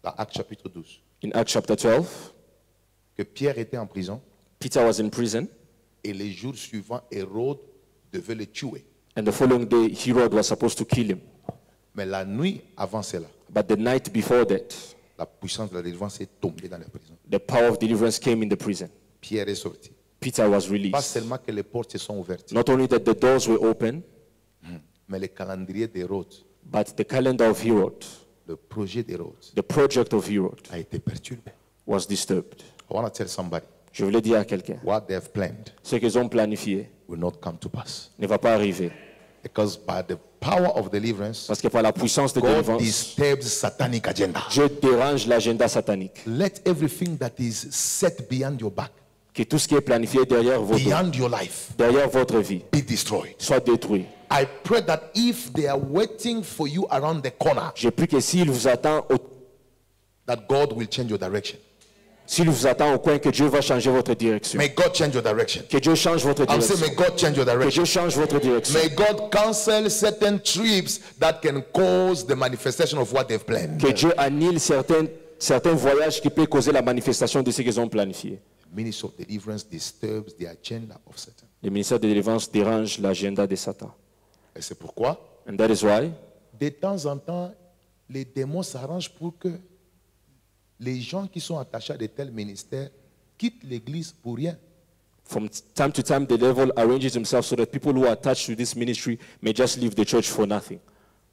Dans Actes chapitre 12, in Acts chapter 12, que Pierre était en prison Peter was in prison, et les jours suivants, Hérode devait le tuer. and the following day, Herod was supposed to kill him. Mais la nuit avant cela, But the night before that, la puissance de la délivrance est tombée dans la prison. the power of deliverance came in the prison. Pierre est sorti. Peter was Pas released. seulement que les portes se sont ouvertes, Not only that the doors were open, mais le calendrier d'Hérode, but the calendar of Herod, le projet d'Hérode, the project of Herod, a été perturbé. was disturbed. I want to tell somebody, Je voulais dire à quelqu'un, what they have planned ce qu'ils ont planifié will not come to pass. ne va pas arriver. Because by the power of deliverance, Parce que par la puissance de God délivrance, disturbs satanic agenda. Dieu dérange l'agenda satanique. Let everything that is set beyond your back, Que tout ce qui est planifié derrière votre vie be destroyed. soit détruit. I pray that if they are waiting for you around the corner, J'ai pris que s'il vous attend that God will change your direction. au coin, que Dieu va changer votre direction. May God change your direction. Que Dieu change votre I'm saying, direction. may God change your Que direction. Dieu change votre direction. May God cancel certain trips that can cause the manifestation of what they've planned. Que Dieu annule certains voyages qui peuvent causer la manifestation de ce qu'ils ont planifié. Ministry of deliverance disturbs the agenda of Satan. Le ministère de délivrance dérange l'agenda de Satan. Et c'est pourquoi, And that is why, de temps en temps, les démons s'arrangent pour que les gens qui sont attachés à de tels ministères quittent l'église pour rien. from time to time, the devil arranges himself so that people who are attached to this ministry may just leave the church for nothing.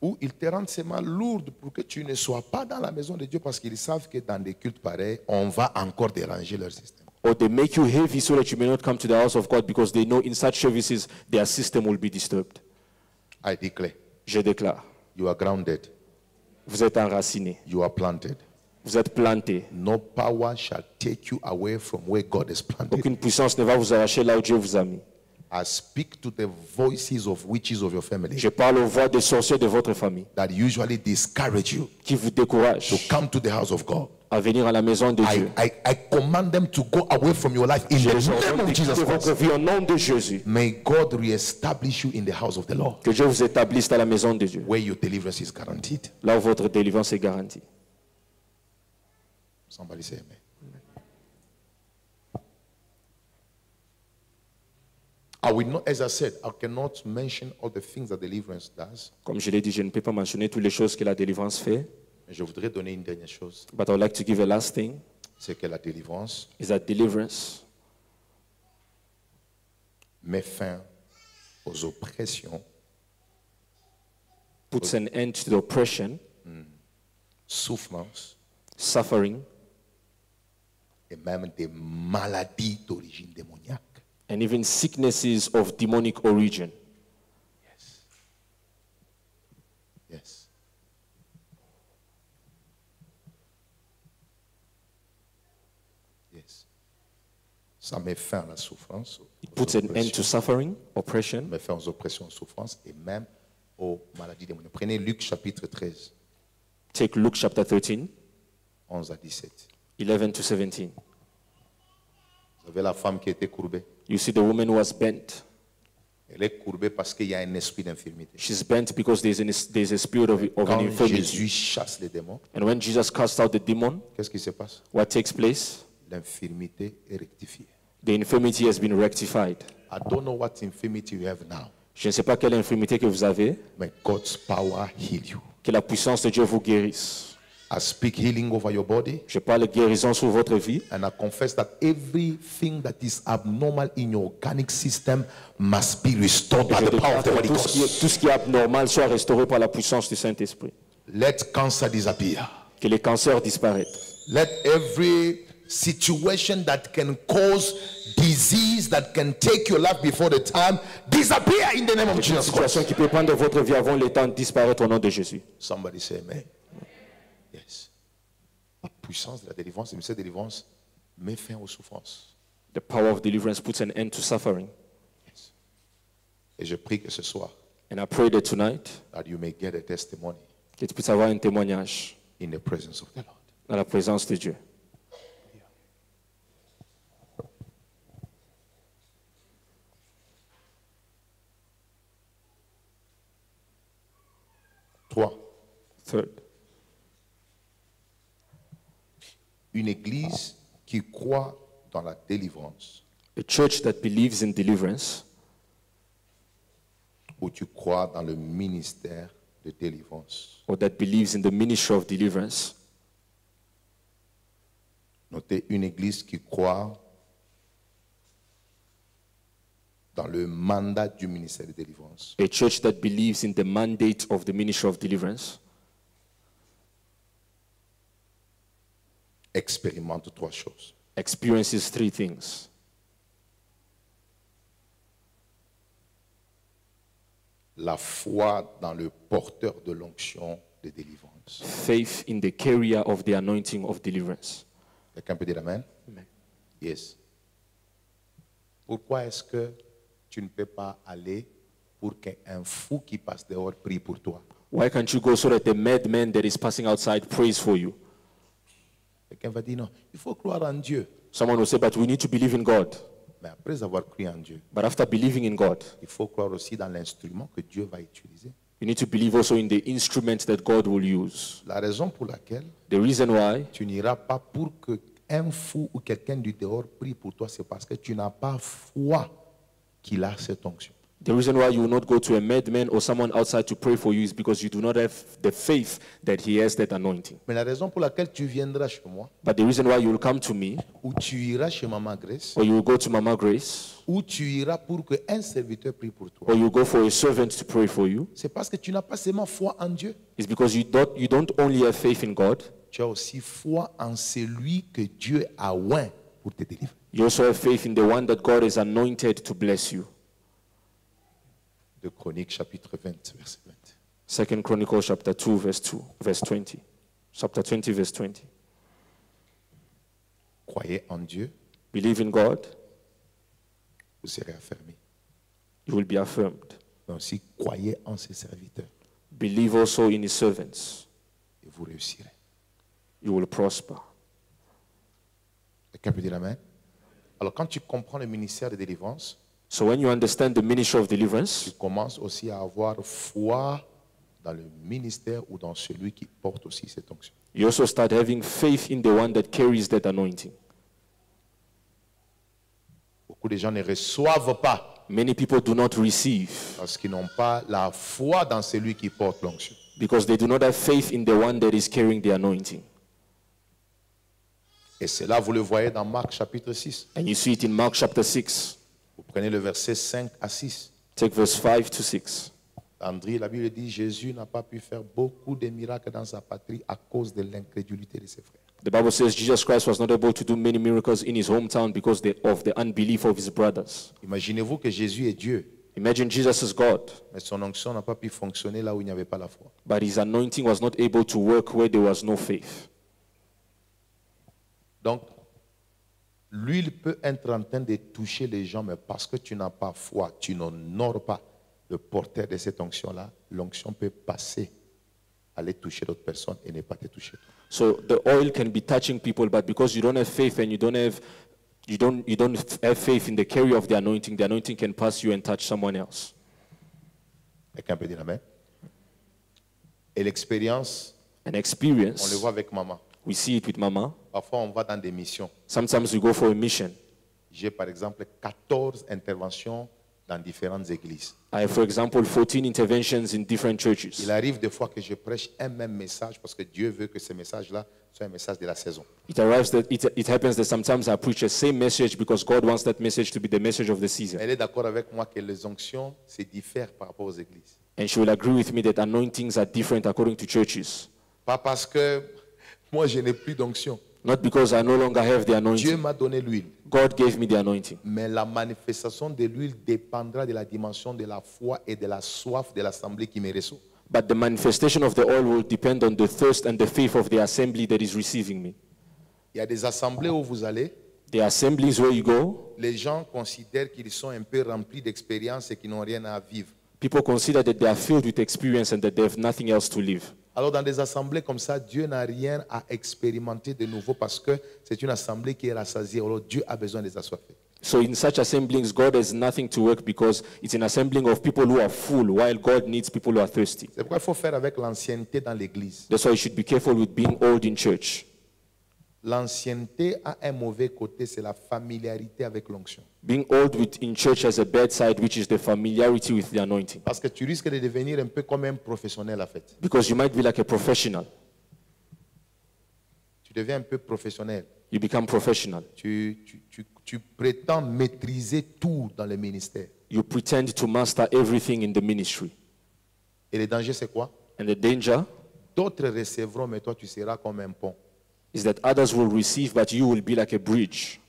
Ou ils te rendent seulement lourde pour que tu ne sois pas dans la maison de Dieu parce qu'ils savent que dans des cultes pareils, on va encore déranger leur système. Or they make you heavy so that you may not come to the house of God because they know in such services their system will be disturbed. I declare, Je déclare, you are grounded, vous êtes enracinés, you are planted, Vous êtes planté. No power shall take you away from where God has planted. Aucune puissance ne va vous arracher là où Dieu vous a mis. I speak to the voices of witches of your family Je parle aux voix des sorciers de votre famille that usually discourage you qui vous to découragent come to the house of God. à venir à la maison de Dieu. I command them to go away from your life in Je the les name ordonne of de Jesus quitter votre Christ. vie au nom de Jésus. May God reestablish you in the house of the Lord, Que Dieu vous établisse à la maison de Dieu, where your deliverance is guaranteed. là où votre délivrance est garantie. Somebody say amen. I will not, as I said, I cannot mention all the things that deliverance does. Comme je l'ai dit, je ne peux pas mentionner toutes les choses que la délivrance fait. Mais je voudrais donner une dernière chose, But I would like to give a last thing, c'est que la délivrance is that deliverance met fin aux oppressions, puts an end to the oppression, souffrances suffering, et même des maladies d'origine démoniaque. and even sicknesses of demonic origin. Yes. Yes. Ça met fin à la souffrance, It aux puts an end to oppressions, suffering, oppression, met fin aux oppressions, aux souffrances et même aux maladies démoniaques. Prenez Luc chapitre 13, Take Luke chapter 13, 11 à 17. 11 to 17. Vous avez la femme qui était courbée. You see the woman who was bent. Elle est courbée parce qu'il y a un esprit d'infirmité. She's bent because there's a spirit of an Quand infirmity. Jésus chasse les démons, And when Jesus cast out the demon, qu'est-ce qui se passe? what takes place? L'infirmité est rectifiée. The infirmity has been rectified. I don't know what infirmity you have now, Je ne sais pas quelle infirmité que vous avez, but God's power heal you. que la puissance de Dieu vous guérisse. I speak healing over your body, Je parle guérison sur votre vie. and I confess that everything that is abnormal in your organic system must be restored by Je the power déclare of the que Holy tout Ghost. ce qui est abnormal soit restauré par la puissance du Saint-Esprit. Let cancer disappear. Que les cancers disparaissent. Let every situation that can cause disease, that can take your life before the time, disappear in the name of Toute Jesus situation Christ. qui peut prendre votre vie avant le temps disparaître au nom de Jésus. Somebody say amen. Yes. La puissance de la délivrance, et cette délivrance met fin aux souffrances. The power of deliverance puts an end to suffering. Yes. Et je prie que ce soir, And I pray that tonight, that you may get a testimony que tu puisses avoir un témoignage in the presence of the Lord. dans la présence de Dieu. Trois, Third, une église qui croit dans la délivrance, a church that believes in deliverance, ou tu crois dans le ministère de délivrance. or that believes in the ministry of deliverance. Notez une église qui croit dans le mandat du ministère de délivrance. A church that believes in the mandate of the ministry of deliverance Expérimente trois choses. experiences three things: La foi dans le porteur de l'onction de délivrance. faith in the carrier of the anointing of deliverance. Quelqu'un peut dire amen? Amen. Yes. Pourquoi est-ce que tu ne peux pas aller pour qu'un fou qui passe dehors prie pour toi? Why can't you go so that the madman that is passing outside prays for you? Quelqu'un va dire non, il faut croire en Dieu. Someone will say, but we need to believe in God. Mais après avoir cru en Dieu, But after believing in God, il faut croire aussi dans l'instrument que Dieu va utiliser. you need to believe also in the instrument that God will use. La raison pour laquelle The reason why tu n'iras pas pour qu'un fou ou quelqu'un du dehors prie pour toi, c'est parce que tu n'as pas foi qu'il a cette onction. The reason why you will not go to a madman or someone outside to pray for you is because you do not have the faith that he has that anointing. Mais la raison pour laquelle tu viendras chez moi, But the reason why you will come to me, ou tu iras chez Maman Grace, or you will go to Mama Grace, ou tu iras pour qu'un serviteur prie pour toi, or you will go for a servant to pray for you, c'est parce que tu n'as pas seulement foi en Dieu, is because you don't only have faith in God, tu as aussi foi en celui que Dieu a oint pour te délivrer. you also have faith in the one that God has anointed to bless you. De Chroniques chapitre 20, verset 20. 2 Chronicles chapter 2, verse 20. Chapter 20, verse 20. croyez en Dieu, believe in God, vous serez affermis. you will be affirmed. Mais aussi, croyez en ses serviteurs Believe also in his servants, et vous réussirez. you will prosper. Quelqu'un peut dire Amen? Alors, quand tu comprends le ministère de délivrance, So when you understand the ministry of deliverance, tu commences aussi à avoir foi dans le ministère ou dans celui qui porte aussi cette onction. you also start having faith in the one that carries that anointing. Beaucoup de gens ne reçoivent pas Many people do not receive parce qu'ils n'ont pas la foi dans celui qui porte l'onction. because they do not have faith in the one that is carrying the anointing. Et cela, vous le voyez dans Marc chapitre 6. And you see it in Mark chapter 6. Vous prenez le verset 5 à 6. Take verse 5 to 6. André, la Bible dit, Jésus n'a pas pu faire beaucoup de miracles dans sa patrie à cause de l'incrédulité de ses frères. The Bible says Jesus Christ was not able to do many miracles in his hometown because of the unbelief of his brothers. Imaginez-vous que Jésus est Dieu, Imagine Jesus is God, mais son onction n'a pas pu fonctionner là où il n'y avait pas la foi. but his anointing was not able to work where there was no faith. Donc, l'huile peut être en train de toucher les gens, mais parce que tu n'as pas foi, tu n'honores pas le porteur de cette onction-là, l'onction peut passer, aller toucher d'autres personnes et ne pas te toucher. So the oil can be touching people, but because you don't have faith and you don't have faith in the carrier of the anointing can pass you and touch someone else. Quelqu'un peut dire Amen? Et l'expérience, An on le experience, voit avec maman. we see it with Mama. Parfois, on va dans des missions. Sometimes we go for a mission. J'ai par exemple 14 interventions dans différentes églises. I have, for example, 14 interventions in different churches. Il arrive des fois que je prêche un même message parce que Dieu veut que ce message-là soit un message de la saison. It happens that sometimes I preach the same message because God wants that message to be the message of the season. Elle est d'accord avec moi que les onctions se diffèrent par rapport aux églises. And she will agree with me that anointings are different according to churches. Pas parce que moi je n'ai plus d'onction. Not because I no longer have the Dieu anointing. m'a donné l'huile. God gave me the anointing. Mais la manifestation de l'huile dépendra de la dimension de la foi et de la soif de l'assemblée qui me reçoit. But the manifestation of the oil will depend on the thirst and the faith of the assembly that is receiving me. Il y a des assemblées où vous allez, The assemblies where you go, les gens considèrent qu'ils sont un peu remplis d'expérience et qu'ils n'ont rien à vivre. people consider that they are filled with experience and that they have nothing else to live. Alors dans des assemblées comme ça, Dieu n'a rien à expérimenter de nouveau parce que c'est une assemblée qui est rassasiée. Alors Dieu a besoin des assoiffés. So in such assemblies, God has nothing to work because it's an assembling of people who are full, while God needs people who are thirsty. C'est pourquoi il faut faire avec l'ancienneté dans l'église. That's why you should be careful with being old in church. L'ancienneté a un mauvais côté, c'est la familiarité avec l'onction. Being old in church has a bad side, which is the familiarity with the anointing. Parce que tu risques de devenir un peu comme un professionnel en fait. Because you might be like a professional. Tu deviens un peu professionnel. You become professional. Tu prétends maîtriser tout dans le ministère. You pretend to master everything in the ministry. Et le danger c'est quoi? And the danger D'autres recevront, mais toi tu seras comme un pont. is that others will receive, but you will be like a bridge.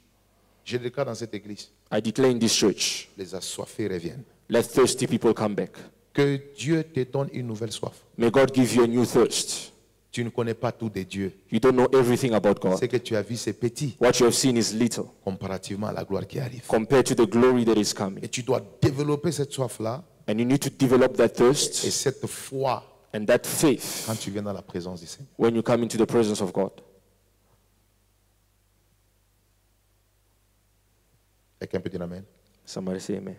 Je déclare dans cette église, I declare in this church, les assoiffés reviennent. let thirsty people come back. Que Dieu te donne une nouvelle soif. May God give you a new thirst. Tu ne connais pas tout de Dieu. You don't know everything about God. Ce que tu as vu, c'est petit What you have seen is little comparativement à la gloire qui arrive. compared to the glory that is coming. Et tu dois développer cette soif-là And you need to develop that et thirst cette foi and that faith quand tu viens dans la présence du Seigneur. when you come into the presence of God. Quelqu'un peut dire Amen. Somebody say amen.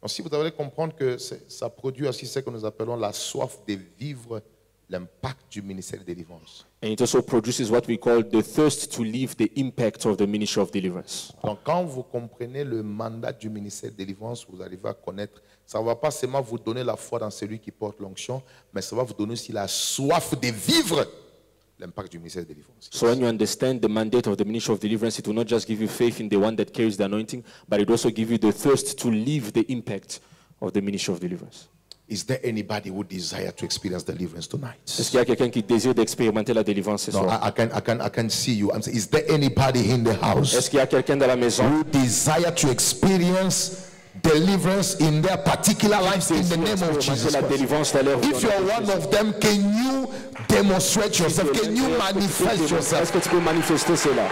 Donc, si vous devez comprendre que ça produit aussi ce que nous appelons la soif de vivre l'impact du ministère de délivrance. And it also produces what we call the thirst to live the impact of the ministry of deliverance. Donc, quand vous comprenez le mandat du ministère de délivrance, vous arrivez à connaître, ça ne va pas seulement vous donner la foi dans celui qui porte l'onction, mais ça va vous donner aussi la soif de vivre l'impact du ministère de délivrance. So when you understand the mandate of the ministry of deliverance, it will not just give you faith in the one that carries the anointing, but it also give you the thirst to live the impact of the ministry of deliverance. Is there anybody who desire to experience deliverance tonight? Est-ce qu'il y a quelqu'un qui désire d'expérimenter la délivrance ce No, soir? I can see you. I'm saying, is there anybody in the house Est-ce qu'il y a quelqu'un dans la maison who desire to experience deliverance in their particular lives in the name of Jesus la Christ. délivrance dans leur vie. If you are one of them, can you demonstrate yourself? Can you manifest Est-ce yourself? que tu peux manifester cela?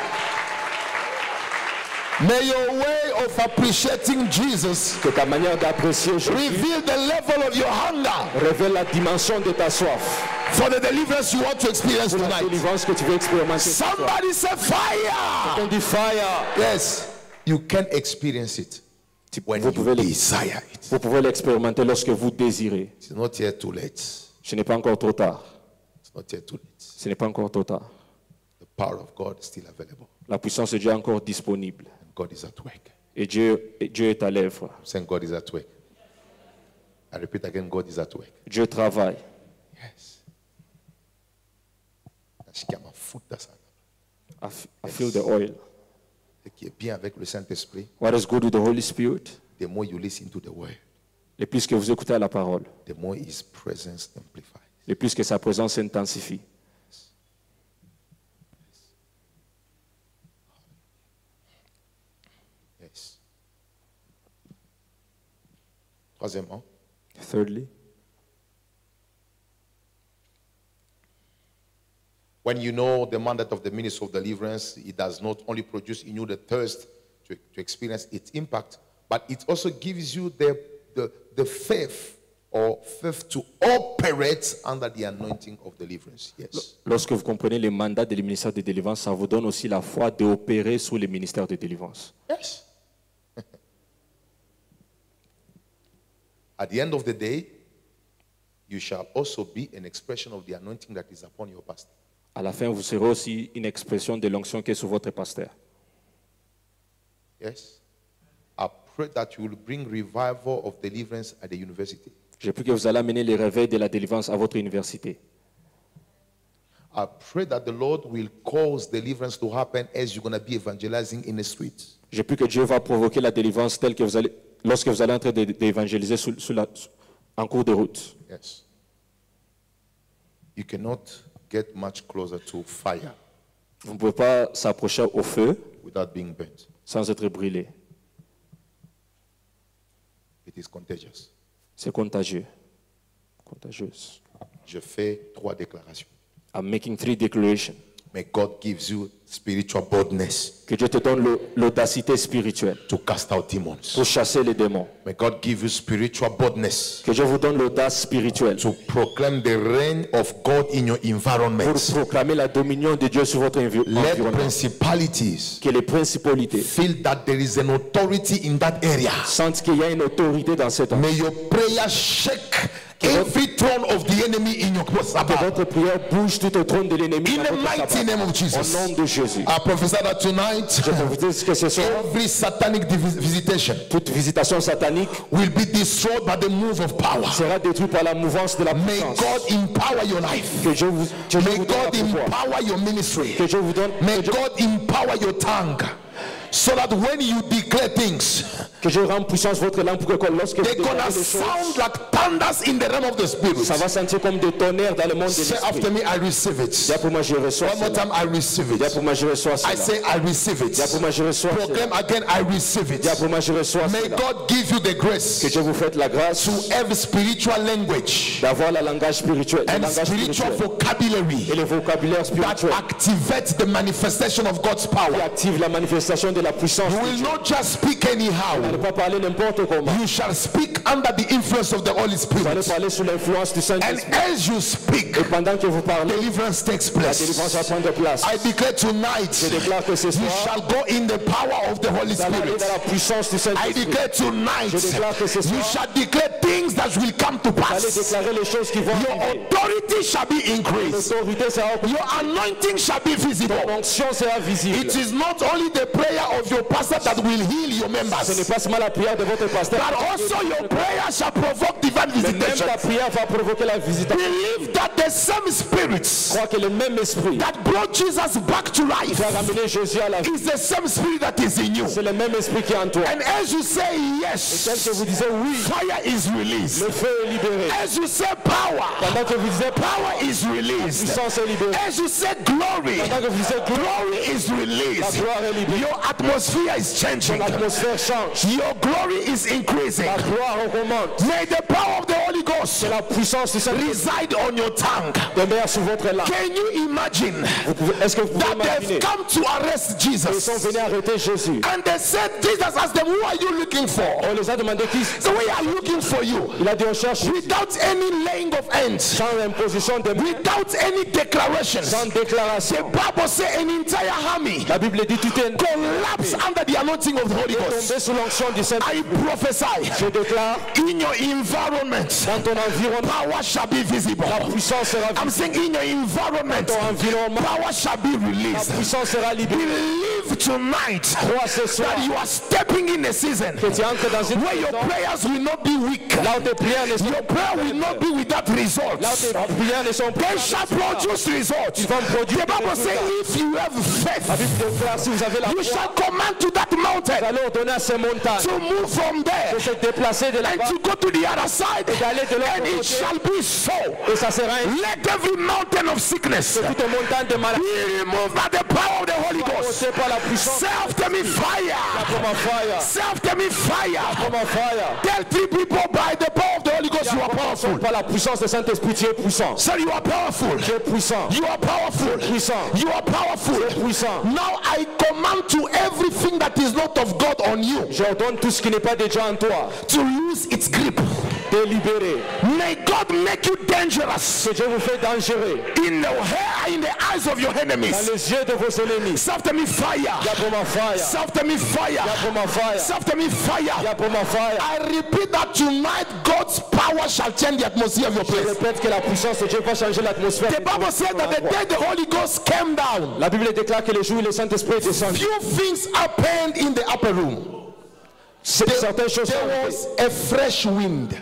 May your way of appreciating Jesus Que ta manière d'apprécier Jésus reveal the level of your hunger révèle la dimension de ta soif. for the deliverance you want to experience Pour la tonight. délivrance que tu veux expérimenter. ce soir. Somebody say fire. On dit fire. Yes, you can experience it when Vous you pouvez, desire it. vous pouvez l'expérimenter lorsque vous désirez. It's not yet too late. Ce n'est pas encore trop tard. It's not yet too late. Ce n'est pas encore trop tard. The power of God is still available. La puissance de Dieu est encore disponible. And God is at work. Et Dieu est à l'œuvre. I'm saying God is at work. I repeat again, God is at work. Dieu travaille. Yes. Nasikia mafuta sana. I feel the oil. Ce qui est bien avec le Saint-Esprit, What is good with the Holy Spirit? the more you listen to the word, Le plus que vous écoutez à la parole, the more His presence amplifies. le plus que sa présence s'intensifie. Yes. Troisièmement, Thirdly, when you know the mandate of the ministry of deliverance, it does not only produce in you the thirst to experience its impact, but it also gives you the faith or faith to operate under the anointing of deliverance. Yes. lorsque vous comprenez les mandats du ministère de délivrance, ça vous donne aussi la foi d'opérer sous le ministère de délivrance. Yes. At the end of the day, you shall also be an expression of the anointing that is upon your pastor. À la fin, vous serez aussi une expression de l'onction qui est sur votre pasteur. Yes. I pray that you will bring revival of deliverance at the university. Je prie que vous allez amener les réveils de la délivrance à votre université. I pray that the Lord will cause deliverance to happen as you're going to be evangelizing in the streets. Je prie que Dieu va provoquer la délivrance telle que vous allez, lorsque vous allez entrer d'évangéliser en cours de route. Yes. You cannot get much closer to fire Vous ne pouvez pas s'approcher au feu without being burnt. sans être brûlé. It is contagious. C'est contagieux. Contagieuse. Je fais 3 déclarations. I'm making 3 declarations. May God gives you spiritual boldness Que Dieu te donne l'audacité spirituelle to cast out demons. pour chasser les démons. May God give you spiritual boldness Que Dieu vous donne l'audace spirituelle to proclaim the reign of God in your pour environment. proclamer la dominion de Dieu sur votre Let environnement. principalities Que les principautés feel that there is an authority in that area. sentent qu'il y a une autorité dans cet endroit. May your prayer shake every throne of the enemy in your Que sabbath. votre prière bouge tout au trône de l'ennemi In dans the votre mighty sabbat. name of Au Jesus. nom de Jésus. I prophesy that tonight, Je vous dis que ce soir, every satanic visitation toute visitation satanique will be destroyed by the move of power. sera détruite par la mouvance de la May puissance. God empower your life. Que Dieu vous May donne God la pouvoir. empower your ministry. Que Dieu vous donne. May God empower your tongue. So that when you declare things, Que Dieu rende puissance votre langue pour que lorsque vous they're gonna déclarez des choses, sound like thunders in the realm of the spirit. ça va sentir comme des tonnerres dans le monde de Say after l'esprit. me, I receive it. Dis pour moi, je reçois One more cela. time, I receive Dis it. pour moi, je reçois I cela. say, I receive it. Dis pour moi, je reçois cela. Proclaim again, I receive it. Dis pour moi, je reçois May cela. God give you the Que grace Dieu vous fasse la grâce to have spiritual language d'avoir le langage spirituel, le and langage spiritual spirituel vocabulary et le vocabulaire that spirituel activates the manifestation of God's qui power. active la manifestation de la puissance You de will Dieu. not just speak anyhow. Ne pas parler n'importe comment. You shall speak under the influence of the Holy Vous allez Spirit. parler sous l'influence du And Saint-Esprit. as you speak, Et pendant que vous parlez, deliverance takes la place. délivrance va prendre place. I declare tonight, Je déclare que ce you soir, shall go in the power of the Holy vous allez aller Spirit. dans la puissance du I Saint-Esprit. declare tonight, Je déclare que ce you soir, shall declare things that will come to vous allez pass. déclarer les choses qui vont Your arriver. authority shall be increased. L'autorité sera augmentée. Your anointing shall be visible. L'onction sera visible. It is not only the prayer of your pastor that will heal your Ce n'est members, pas seulement la prière de votre pasteur, but also your prayer shall provoke divine mais même visitation. ta prière va provoquer la visitation. Believe that the same spirits Crois que le même esprit that brought Jesus back to life qui a ramené Jésus à la vie, is the same spirit that is in you. c'est le même esprit qui est en toi. And as you say Tel yes, que vous disiez oui, fire is released. released. Le feu est libéré. As you say power, Pendant que vous disiez power is released. puissance est libérée. As you say glory, Pendant que vous disiez glory is la released. gloire est libérée. Your atmosphere is changing. L'atmosphère change. Your glory is increasing. La gloire augmente. May the power of the Holy Ghost C'est la puissance du Saint-Esprit reside on your tongue. demeure sur votre langue. Can you imagine Est-ce que vous pouvez that imaginer? they've come to arrest Ils sont Jesus? venus arrêter Jésus. And they said, Jesus asked them, who are you looking for? On les a demandé qui. So we are looking for you. Il a dit on cherche Without any laying of hands, sans imposition de main, without any declarations. sans The déclaration. Bible says an entire army La Bible dit tout est collapse under the anointing of the Holy Ghost. tombé sous l'onction du Saint-Esprit. I prophesy Je déclare in your environment, dans ton environnement, power shall be visible. la puissance sera I'm saying in your environment, ton environnement, power shall be la released. puissance sera libérée. Believe tonight Crois ce soir that you are stepping in a season que tu entres dans une where your saison prayers will not be weak. là où tes prières ne sont Your prayer will not be without là où results. tes prières ne sont pas. They shall produce results. Ils vont produire The Bible des says résultats. if you have La faith, Bible déclare si vous avez la you foi, shall command to that vous mountain allez ordonner à ces montagnes to move from there de se déplacer de and là-bas to go to the other side, d'aller de l'autre and it côté. shall be so. Et ça sera un Let every mountain of sickness toute montagne de maladie be removed by the power of the Holy Ghost. portée par la puissance Self me fire. comme un fire. Self me fire. Comme un fire. Tell three people by the power of the Holy Ghost you are powerful. Par la puissance du Saint-Esprit, tu es puissant. Say you are powerful. Tu es puissant. You are powerful. Puissant. You are powerful. Puissant. Now I command to everything that is not of God on you J'ordonne tout ce qui n'est pas déjà en toi to lose its grip. de libérer. May God make you dangerous Que Dieu vous fait dangereux in the eyes of your dans enemies. les yeux de vos ennemis. Self me fire. Y'a pour ma fire. Self me fire. Y'a pour ma fire. Self me fire. Y'a pour ma fire. I repeat that tonight God's power shall change the atmosphere of your Je place. répète que la puissance de Dieu va changer l'atmosphère. The Bible said that the day the Holy Ghost came down, La Bible déclare que le jour où le Saint-Esprit est descendu, few things happened in the upper room. certaines choses sont There arrivées. was a fresh wind.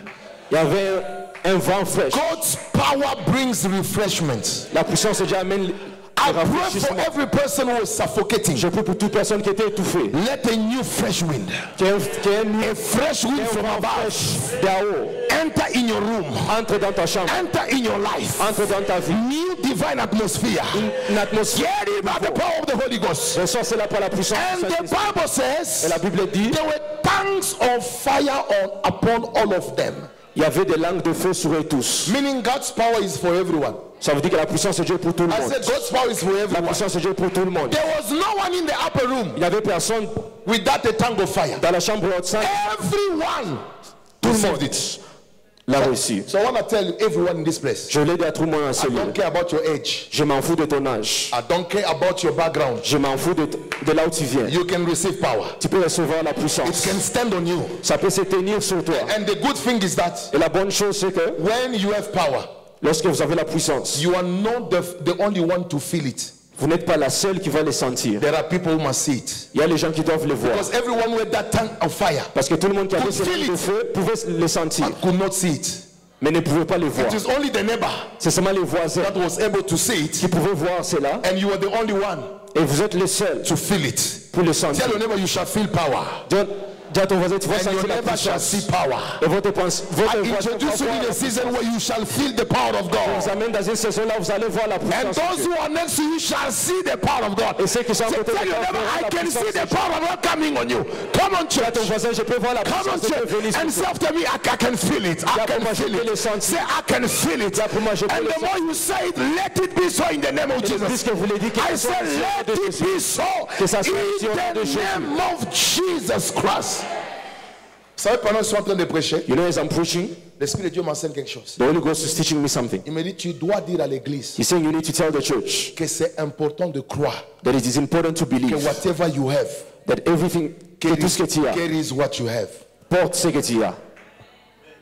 Il y avait un vent fraîche. God's power brings refreshment. La puissance de Dieu amène I le pray for rafraîchissement. every person who is suffocating. Je prie pour toute personne qui était étouffée. Let a new fresh wind, Qui est a fresh wind from vent above, fraîche d'en haut. enter in your room, Entre dans ta chambre. enter in your life. Entre dans ta vie. New divine atmosphere. Une atmosphère. Get it by the power of the Holy Ghost. Reçois cela par la puissance And du the Saint-Esprit. Bible Et says la Bible dit, there were tongues of fire upon all of them. il y avait des langues de feu sur eux tous. Meaning God's power is for everyone. Ça veut dire que la puissance de Dieu est pour tout le I monde. said God's power is for La everyone. puissance de Dieu est pour tout le monde. There was no one in the upper room Il n'y avait personne without a tongue of fire. dans la chambre haute sainte. Everyone Tout le received monde it. l'a reçu. So I want to tell you, everyone in this place, Je l'ai dit à tout le monde en I ce lieu. don't care about your age. Je m'en fous de ton âge. I don't care about your background. Je m'en fous de là où tu viens. You can receive power. Tu peux recevoir la It puissance. can stand on you. Ça peut se tenir sur toi. And the good thing is that Et la bonne chose, c'est que when you have power, lorsque vous avez la puissance, you are not the only one to feel it. vous n'êtes pas la seule qui va le sentir. There are people who must see it. Il y a les gens qui doivent le voir. Because everyone with that tongue of fire Parce que tout le monde qui avait Could ce feel langues de it. feu pouvait le sentir, could not see it. mais ne pouvait pas le voir. It is only the neighbor C'est seulement les voisins that was able to see it, qui pouvaient voir cela. and you were the only one Et vous êtes les seuls to feel it. pour le sentir. Tell your neighbor you shall feel power, Dis à ton voisin, tu vas and your sentir la neighbor shall see puissance. power. Et votre I voisin introduce you in a season where you shall feel the power of vous God. amène dans une saison là où vous allez voir la And puissance. those who are next to you shall see the power of God. Et ceux qui sont à Say, côté de tell your toi neighbor, verront I la can puissance see de the Dieu. power of God coming on you. Come on, Dis à ton church. voisin, je peux voir la Come on, puissance de Dieu church. venir sur And toi. say after me, I can feel it. I Dis can pour moi, je feel peux le it. sentir. Say, I can feel it. Dis pour moi, je peux And le the sentir. more you say it, let it be so in the name of Et Jesus. puisque vous l'avez dit, que I ce soit say, ainsi au nom let de it Jésus. be so Que ça soit ainsi au nom in de the Jésus. name of Jesus Christ. Vous savez, pendant que je suis en train de prêcher, You know, as I'm preaching, l'Esprit de Dieu m'enseigne quelque chose. the Holy Ghost is teaching me something. Il me dit, tu dois dire à l'église He's saying you need to tell the church que c'est important de croire that it is important to que believe whatever you have, that everything, que tout ce que tu as, carries what you have. porte ce que tu as.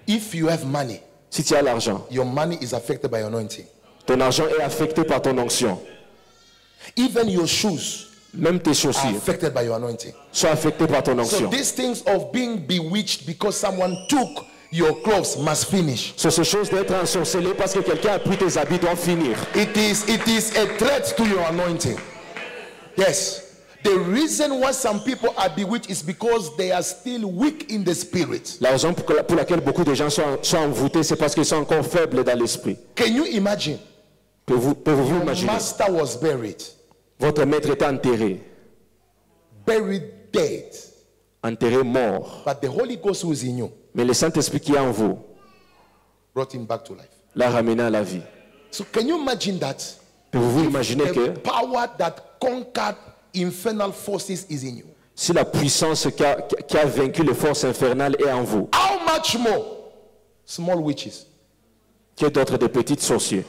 If you have money, Si tu as l'argent, your money is affected by anointing. ton argent est affecté par ton onction. Even your shoes Même tes are chaussures affected by your anointing. sont affectées par ton So onction. these things of being bewitched because someone took your clothes must finish. So, ces choses d'être ensorcelé parce que quelqu'un a pris tes habits doivent finir. It is a threat to your anointing. Yes. The reason why some people are bewitched is because they are still weak in the spirit. La raison pour laquelle beaucoup de gens sont envoûtés, c'est parce qu'ils sont encore faibles dans l'esprit. Can you imagine? Pouvez-vous Your imaginer? master was buried. Votre maître est enterré, Buried dead. enterré mort. But the Holy Ghost who is in you Mais le Saint-Esprit qui est en vous brought him back to life. l'a ramené à la vie. So can you imagine that? Pouvez-vous imaginer The que power that conquered infernal forces is in you. si la puissance qui a vaincu les forces infernales est en vous, How much more small witches? que d'autres des petites sorciers?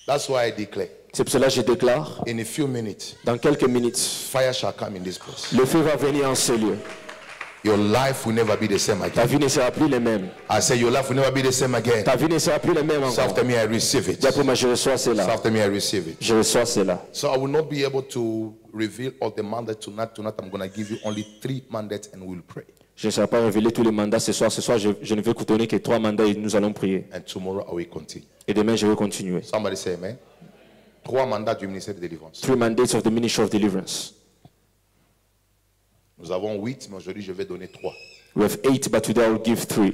That's why I declare, C'est pour cela que je déclare, in a few minutes, dans quelques minutes, fire shall come in this place. le feu va venir en ce lieu. Your life will never be the same Ta again. vie ne sera plus la même. I say your life will never be the same again. Ta vie ne sera plus la même So encore. after me, I receive it. Dis après moi, je reçois So cela. after me, I receive it. Je reçois cela. So I will not be able to reveal all the mandates tonight. Tonight, I'm going to give you only 3 mandates and we'll pray. Je ne saurais pas révéler tous les mandats ce soir. Ce soir, je ne vais vous donner que 3 mandats et nous allons prier. And tomorrow, I will continue. Et demain, je vais continuer. Somebody say amen. 3 mandats du ministère de délivrance. 3 mandates of the Ministry of Deliverance. Nous avons 8, mais aujourd'hui, je vais donner 3. We have 8, but today I will give 3.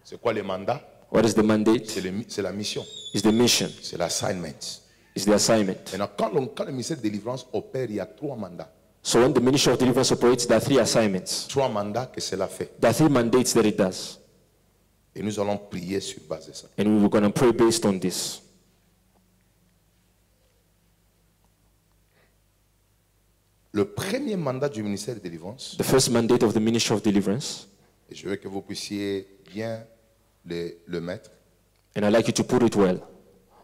C'est quoi les mandats? What is the mandate? C'est la mission. It's the mission. C'est l'assignment. It's the assignment. Maintenant, quand le ministère de délivrance opère, il y a 3 mandats. So when the Ministry of Deliverance operates, there are 3 assignments. 3 mandats que cela fait. There are 3 mandates that it does. Et nous allons prier sur base de ça. And we were going to pray based on this. Le premier mandat du ministère de délivrance, The first mandate of the Ministry of Deliverance, et je veux que vous puissiez bien le mettre, and I'd like you to put it well,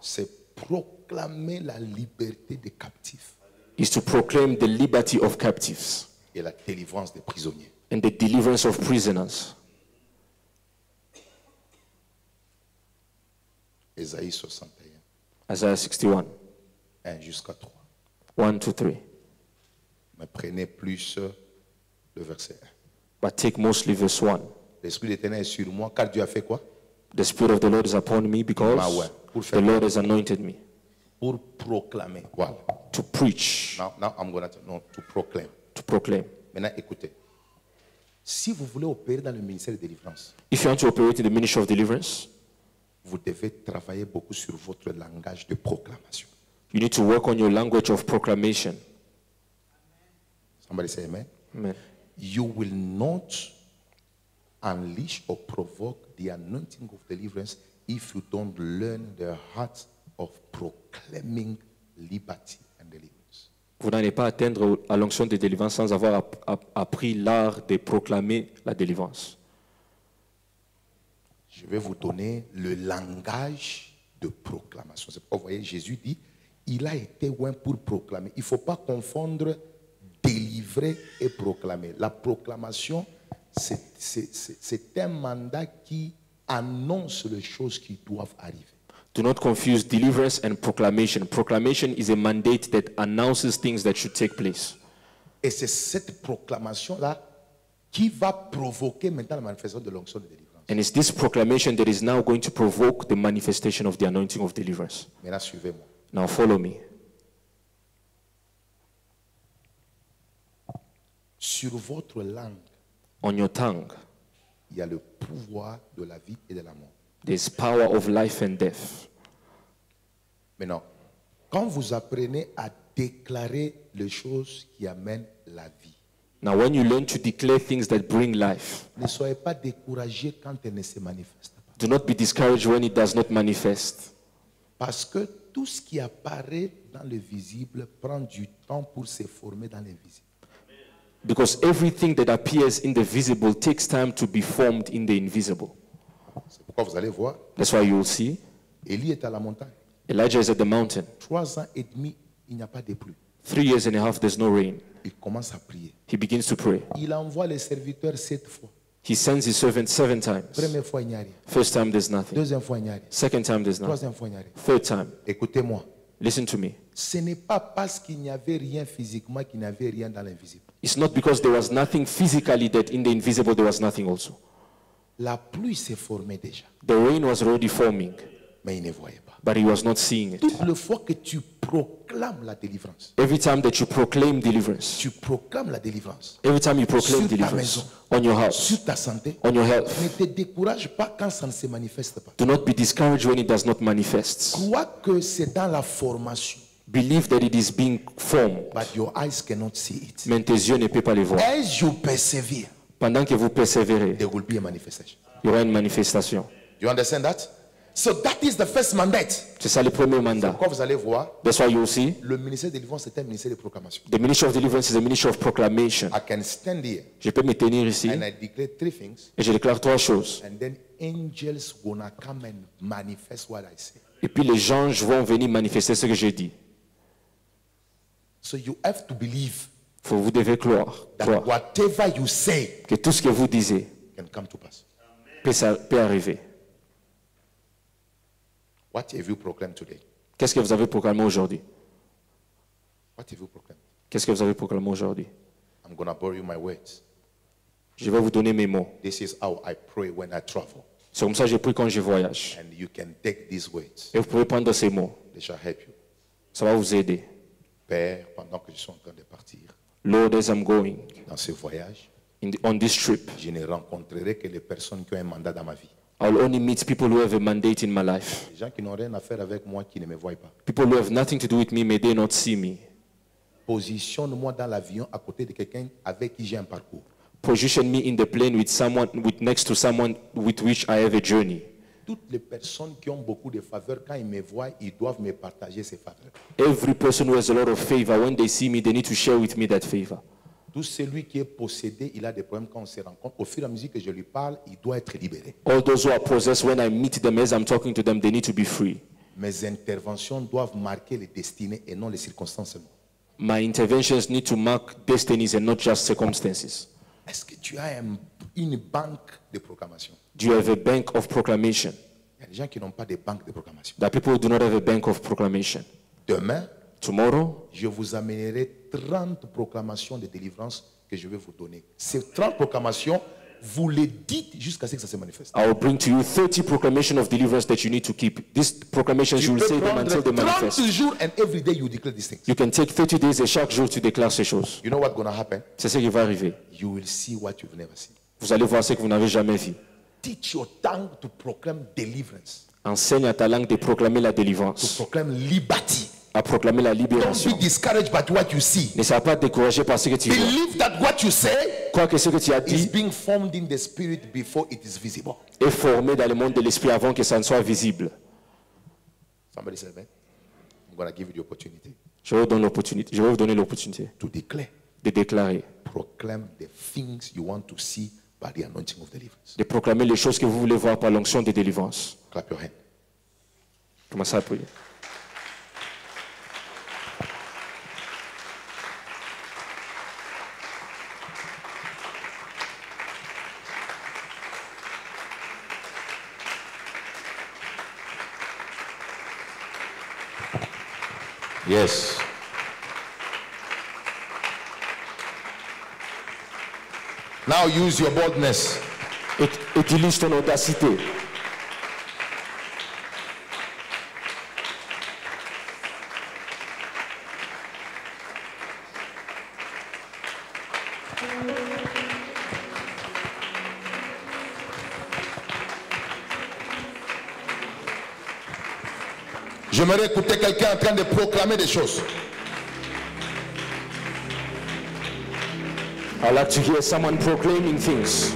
c'est proclamer la liberté des captifs is to proclaim the liberty of captives et la délivrance des prisonniers. and the deliverance of prisoners. Ésaïe 61, Isaiah 61, 1 jusqu'à 3. 1 to 3. Mais prenez plus le verset 1. But take mostly verse 1. L'Esprit de l'Éternel est sur moi, car Dieu a fait quoi? The Spirit of the Lord is upon me because the Lord has anointed me Pour proclamer. Voilà. to preach, Now I'm going to proclaim. to proclaim. Maintenant, écoutez. Si vous voulez opérer dans le ministère de délivrance, If you want to operate in the Ministry of Deliverance, vous devez travailler beaucoup sur votre langage de proclamation. you need to work on your language of proclamation. Somebody say amen. Amen. You will not unleash or provoke the anointing of deliverance if you don't learn the heart of proclaiming liberty and deliverance. Vous n'allez pas atteindre à l'onction de délivrance sans avoir appris l'art de proclamer la délivrance. Je vais vous donner le langage de proclamation. C'est pourquoi vous voyez, Jésus dit, il a été loin pour proclamer. Il ne faut pas confondre délivrer et proclamer. La proclamation, c'est un mandat qui annonce les choses qui doivent arriver. Do not confuse deliverance and proclamation. Proclamation is a mandate that announces things that should take place. Et c'est cette proclamation-là qui va provoquer maintenant la manifestation de l'onction de délivrance. And it's this proclamation that is now going to provoke the manifestation of the anointing of deliverance. Maintenant, suivez-moi. Now follow me. Sur votre langue, On your tongue, il y a le pouvoir de la vie et de la mort. there's power of life and death. Maintenant, quand vous apprenez à déclarer les choses qui amènent la vie, Now when you learn to declare things that bring life, ne soyez pas découragés quand elles ne se manifestent pas. do not be discouraged when it does not manifest. Parce que tout ce qui apparaît dans le visible prend du temps pour se former dans l'invisible. Because everything that appears in the visible takes time to be formed in the invisible. C'est pourquoi vous allez voir, That's why you will see Élie est à la montagne. Elijah is at the mountain. 3 ans et demi, il n'y a pas de pluie. 3 years and a half, there's no rain. Il commence à prier. He begins to pray. Il envoie les serviteurs 7 fois. He sends his servant 7 times. Première fois, il n'y a rien. First time, there's nothing. Deuxième fois, il n'y a rien. Second time, there's nothing. Troisième fois, il n'y a rien. Third time, Écoutez-moi. listen to me. Ce n'est pas parce qu'il n'y avait rien physiquement qu'il n'y avait rien dans l'invisible. It's not because there was nothing physically that in the invisible there was nothing also. La pluie s'est formée déjà. The rain was already forming. Mais il ne voyait pas. but he was not seeing it. Toute le fois que tu proclames la délivrance, Every time that you proclaim deliverance, tu proclames la délivrance every time you proclaim sur ta deliverance maison, on your house, sur ta santé, on your health, ne te décourage pas quand ça ne se manifeste pas. do not be discouraged when it does not manifest. Crois que c'est dans la formation, Believe that it is being formed, but your eyes cannot see it. mais tes yeux ne peuvent pas les voir. As you persevere, Pendant que vous persévérez, there will be a manifestation. il y aura une manifestation. You understand that? So that is the first mandate. C'est ça le premier mandat. Quand vous allez voir, That's why you see le ministère de délivrance c'est un ministère de proclamation. the ministry of deliverance is a ministry of proclamation. I can stand here Je peux me tenir ici and I declare three things, et je déclare trois choses. and then angels gonna come and manifest what I say. Et puis les anges vont venir manifester ce que j'ai dit. So you have to believe Vous devez croire that whatever you say que tout ce que vous disiez can come to pass. peut arriver. What have you proclaimed today? Qu'est-ce que vous avez proclamé aujourd'hui? What have you proclaimed? Qu'est-ce que vous avez proclamé aujourd'hui? I'm gonna borrow you my words. Je vais vous donner mes mots. This is how I pray when I travel. C'est comme ça que je prie quand je voyage. And you can take these words. Et vous pouvez prendre ces mots. They shall help you. Ça va vous aider. Père, pendant que je suis en train de partir Lord, as I'm going dans ce voyage, on this trip, je ne rencontrerai que les personnes qui ont un mandat dans ma vie. I'll only meet people who have a mandate in my life. Les gens qui n'ont rien à faire avec moi, qui ne me voient pas. People who have nothing to do with me, may they not see me. Positionne-moi dans l'avion à côté de quelqu'un avec qui j'ai un parcours. Position me in the plane with next to someone with which I have a journey. Toutes les personnes qui ont beaucoup de faveurs, quand ils me voient, ils doivent me partager ces faveurs. Every person who has a lot of favor, when they see me, they need to share with me that favor. Tout celui qui est possédé, il a des problèmes quand on se rencontre. Au fur et à mesure que je lui parle, il doit être libéré. All those who are possessed, when I meet them as I'm talking to them, they need to be free. Mes interventions doivent marquer les destinées et non les circonstances seulement. My interventions need to mark destinies and not just circumstances. Est-ce que tu as une banque de proclamation? Do you have a bank of proclamation? Il y a des gens qui n'ont pas de banque de proclamation. There are people who do not have a bank of proclamation. Demain, Tomorrow, je vous amènerai 30 proclamations de délivrance que je vais vous donner. Ces 30 proclamations, vous les dites jusqu'à ce que ça se manifeste. I will bring to you 30 proclamations of deliverance that you need to keep. These proclamations, Tu you will peux say them prendre until they 30 manifest. jours and every day you declare these things. You can take 30 days et chaque jour tu déclares ces choses. You know what's going to happen? C'est ce qui va arriver. You will see what you've never seen. Vous allez voir ce que vous n'avez jamais vu. Teach your tongue to proclaim deliverance, Enseigne à ta langue de proclamer la to délivrance, proclaim liberty. à proclamer la Don't libération. be discouraged by what you see. Ne sois pas découragé par ce que tu vois. Believe that what you say Crois que ce que tu as is dit being formed in the spirit before it is visible. est formé dans le monde de l'esprit avant que ça ne soit visible. Somebody said, man, I'm going to give you the opportunity Je vais vous donner l'opportunité to declare, de déclarer, proclaim the things you want to see by the anointing of deliverance. de proclamer les choses que vous voulez voir par l'onction de délivrance. Clap your hand. Commencez à prier. Yes. Now use your boldness. Utilise ton audacité. J'aimerais écouter quelqu'un en train de proclamer des choses. I like to hear someone proclaiming things.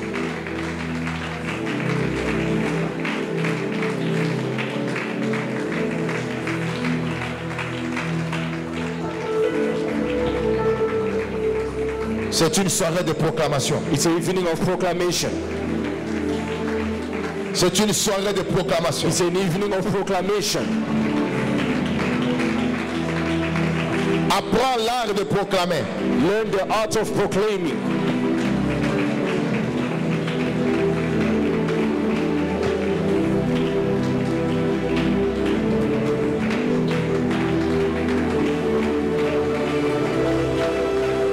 C'est une soirée de proclamation. It's an evening of proclamation. C'est une soirée de proclamation. It's an evening of proclamation. Apprends l'art de proclamer. Learn the art of proclaiming.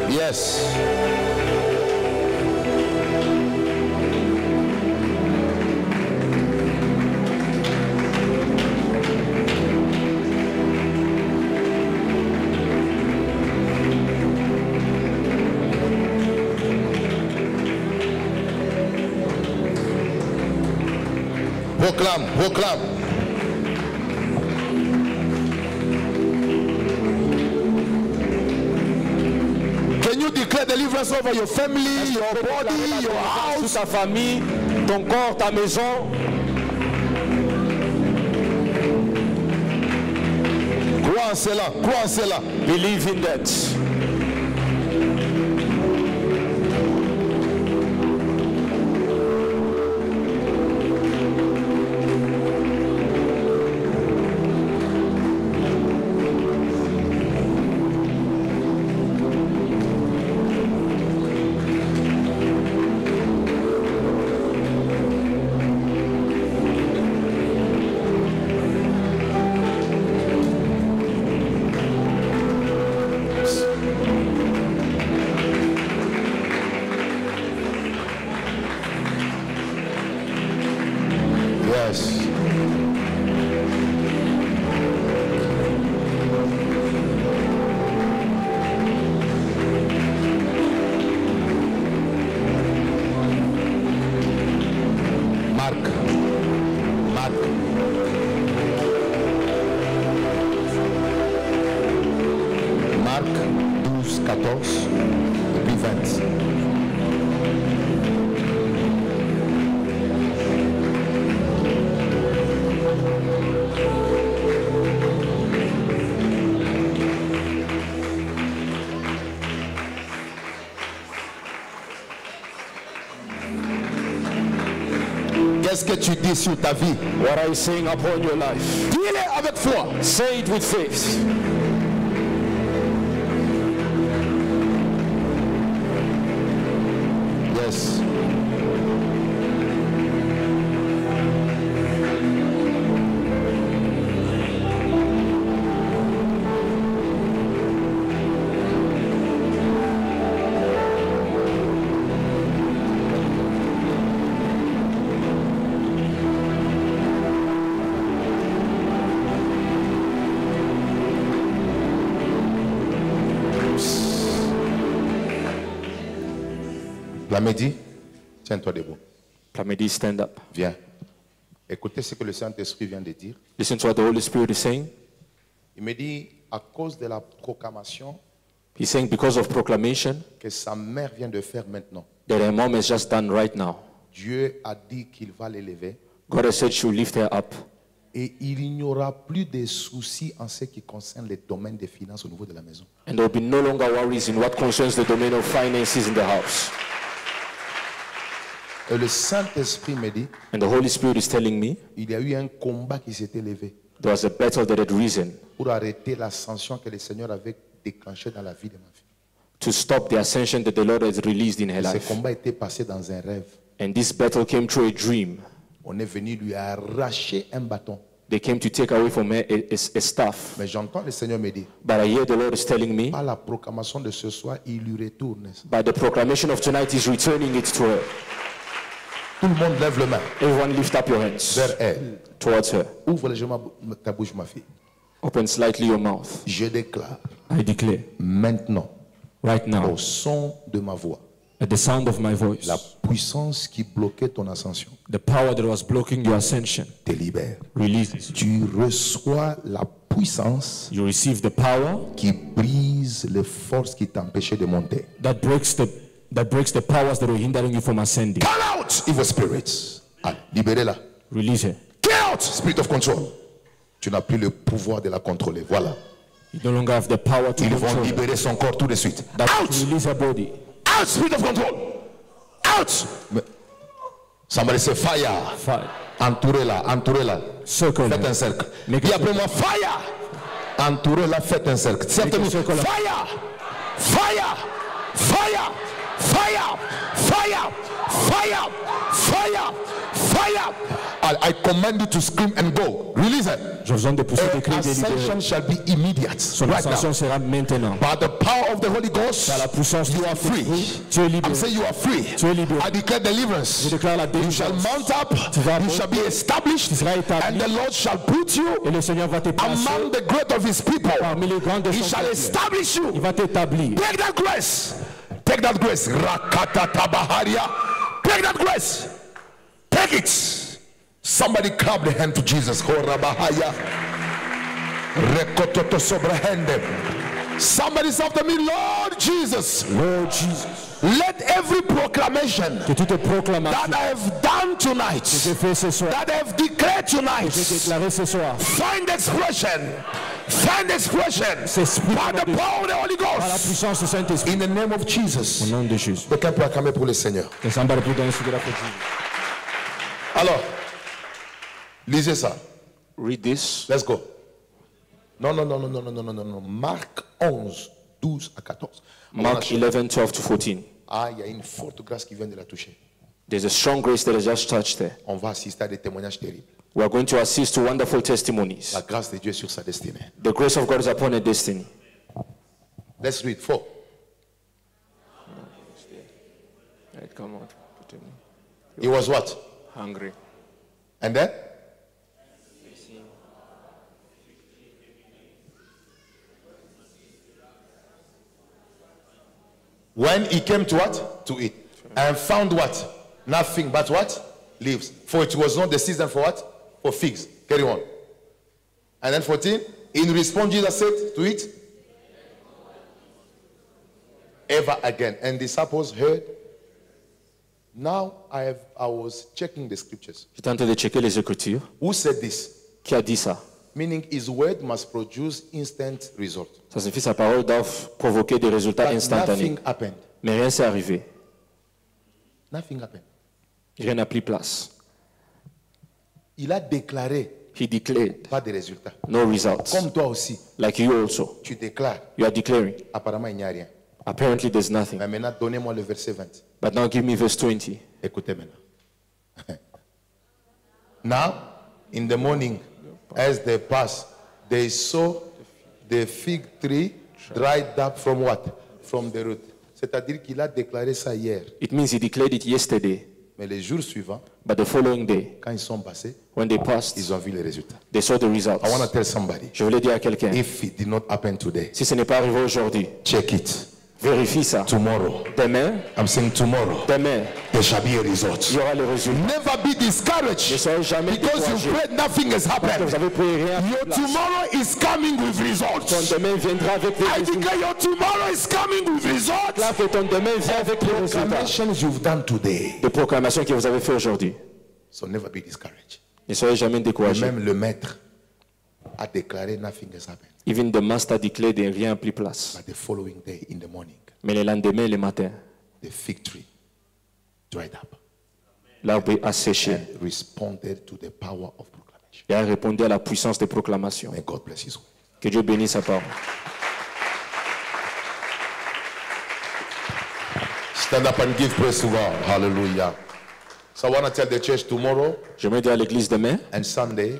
Yes. Proclame, proclame. Can you declare deliverance over your family, your body, your house? Ta famille, ton corps, ta maison. Crois en cela, crois en cela. Believe in that. Yes. Marc. Marc 12, 14 et puis 20. Qu'est-ce que tu dis sur ta vie? What are you saying upon your life? Dis-le avec foi. Say it with faith. Yes. Plamedi, tiens-toi debout. Plamedi, stand up. Viens. Écoutez ce que le Saint-Esprit vient de dire. Listen to what the Holy Spirit is saying. Il me dit, à cause de la proclamation He's saying because of proclamation que sa mère vient de faire maintenant, that her mom has just done right now, Dieu a dit qu'il va l'élever God has said she will lift her up. et il n'y aura plus de soucis en ce qui concerne les domaines des finances au niveau de la maison. And there will be no longer worries in what concerns the domain of finances in the house. Et le Saint-Esprit me dit, And the Holy Spirit is telling me il y a eu un combat qui s'est élevé there was a battle that had risen pour arrêter l'ascension que le Seigneur avait déclenchée dans la vie de ma fille. to stop the ascension that the Lord has released in her Ce life. combat était passé dans un rêve. And this battle came through a dream. On est venu lui arracher un bâton. They came to take away from her a staff. Mais j'entends le Seigneur me dire, But I hear the Lord is telling me, par la proclamation de ce soir, il lui retourne. by the proclamation of tonight, He's returning it to her. Tout le monde lève le main Everyone lift up your hands vers elle. towards her. Ouvre légèrement ta bouche, ma fille. Open slightly your mouth. Je déclare I declare maintenant, right now, au son de ma voix, at the sound of my voice, la puissance qui bloquait ton ascension the power that was blocking your ascension te libère. releases. Tu reçois la puissance You receive the power qui brise les forces qui t'empêchaient de monter. that breaks the powers that were hindering you from ascending. Come out, evil spirits. Allez, libérez-la. Release her. Get out, spirit of control. Tu n'as plus le pouvoir de la contrôler. Voilà. You no longer have the power to Ils vont control her. libérer son corps tout de suite. That Out! release her body. Out, spirit of control. Out! Mais, somebody say fire. Fire. Entourez-la, entourez-la. Circle Faites her. un cercle. Make Dis a après moi, fire! Entourez-la, faites un cercle. Certainement, circle. fire! Fire! Fire! Fire! Fire! Fire! Fire! Fire! I command you to scream and go. Release it. Je vous demande de pousser des Her cris ascension délibérés. shall be immediate. Son Right ascension now. sera maintenant. By the power of the Holy Ghost, Par la puissance you du are free. Saint-Esprit, tu es I'm libéré. saying you are free. Tu es libéré. I declare deliverance. Je déclare la You shall délivrance. mount up. Tu vas You monter. shall be established. Tu seras établi. And the Lord shall put you Et le Seigneur va te placer among the great of his people. parmi les grands de He son shall peuple. establish Il you. va t'établir. Take that grace. Take that grace. Rakata tabaharia. Take that grace. Take it. Somebody clap the hand to Jesus. Somebody say after me, Lord Jesus. Lord Jesus, Let every proclamation que toute proclamation that I have done tonight, que j'ai fait ce soir, that I have declared que j'ai tonight, déclaré ce soir, find expression s'exprime by the power of the Holy par la Ghost. puissance du Saint-Esprit. In the name of Jesus. Au nom de Jésus. Quelqu'un peut acclamer pour le Seigneur. Que somebody put down the Lord. Alors, lisez ça. Read this. Let's go. Non. Marc 11, 12 à 14. Mark 11, 12 to 14. Ah, il y a une forte grâce qui vient de la toucher. There's a strong grace that has just touched there. On va assister à des témoignages terribles. We are going to assist to wonderful testimonies. La grâce de Dieu sur sa destinée. The grace of God is upon a destiny. Let's read 4. Right, come on. He was what? Hungry. And then? When he came to what? To eat. And found what? Nothing but what? Leaves. For it was not the season for what? For figs. Carry on. And then 14. In response, Jesus said to eat ever again. And disciples heard. Now I was checking the scriptures. J'étais en train de checker les Écritures. Who said this? Qui a dit ça? Meaning his word must produce instant result. Ça signifie sa parole doit provoquer des résultats But instantanés. nothing happened. Mais rien s'est arrivé. Nothing happened. Rien n'a pris place. Il a déclaré He declared pas de résultats. no results. Comme toi aussi, Like you also. tu déclares. You are declaring. Apparemment, il n'y a rien. Apparently there's nothing. Mais maintenant, donnez-moi le verset 20. But now give me verse 20. Écoutez maintenant. Now, in the morning, as they passed, they saw the fig tree dried up from what? From the root. C'est-à-dire qu'il a déclaré ça hier. It means he declared it yesterday. Mais les jours suivants, But the following day, quand ils sont passés, when they passed, ils ont vu les résultats. they saw the results. I want to tell somebody, Je voulais dire à quelqu'un, if it did not happen today, si ce n'est pas arrivé aujourd'hui, check it. vérifie ça. Tomorrow, Demain, I'm saying tomorrow, demain, there shall be a result. il y aura le résultat. Never be Ne discouraged soyez jamais because you découragés. prayed, nothing has Parce que happened. vous avez prié rien. Your tomorrow is coming with Ton results. demain viendra avec des I résultats. declare your tomorrow is coming with results. Là que ton demain vient avec des résultats. Proclamations you've done today. De proclamations que vous avez fait aujourd'hui. So never be discouraged. Ne soyez jamais Et découragés. même le maître a déclaré nothing has happened. Even the master declared et rien n'a pris place. But the following day in the morning, Mais le lendemain, le matin, the fig tree dried up l'arbre a séché. and responded to the power of proclamation. Et a répondu à la puissance des proclamations. May God bless his word. Que Dieu bénisse sa parole. Stand up and give praise to God. Hallelujah. So I want to tell the church tomorrow J'aimerais dire à l'église demain, and Sunday,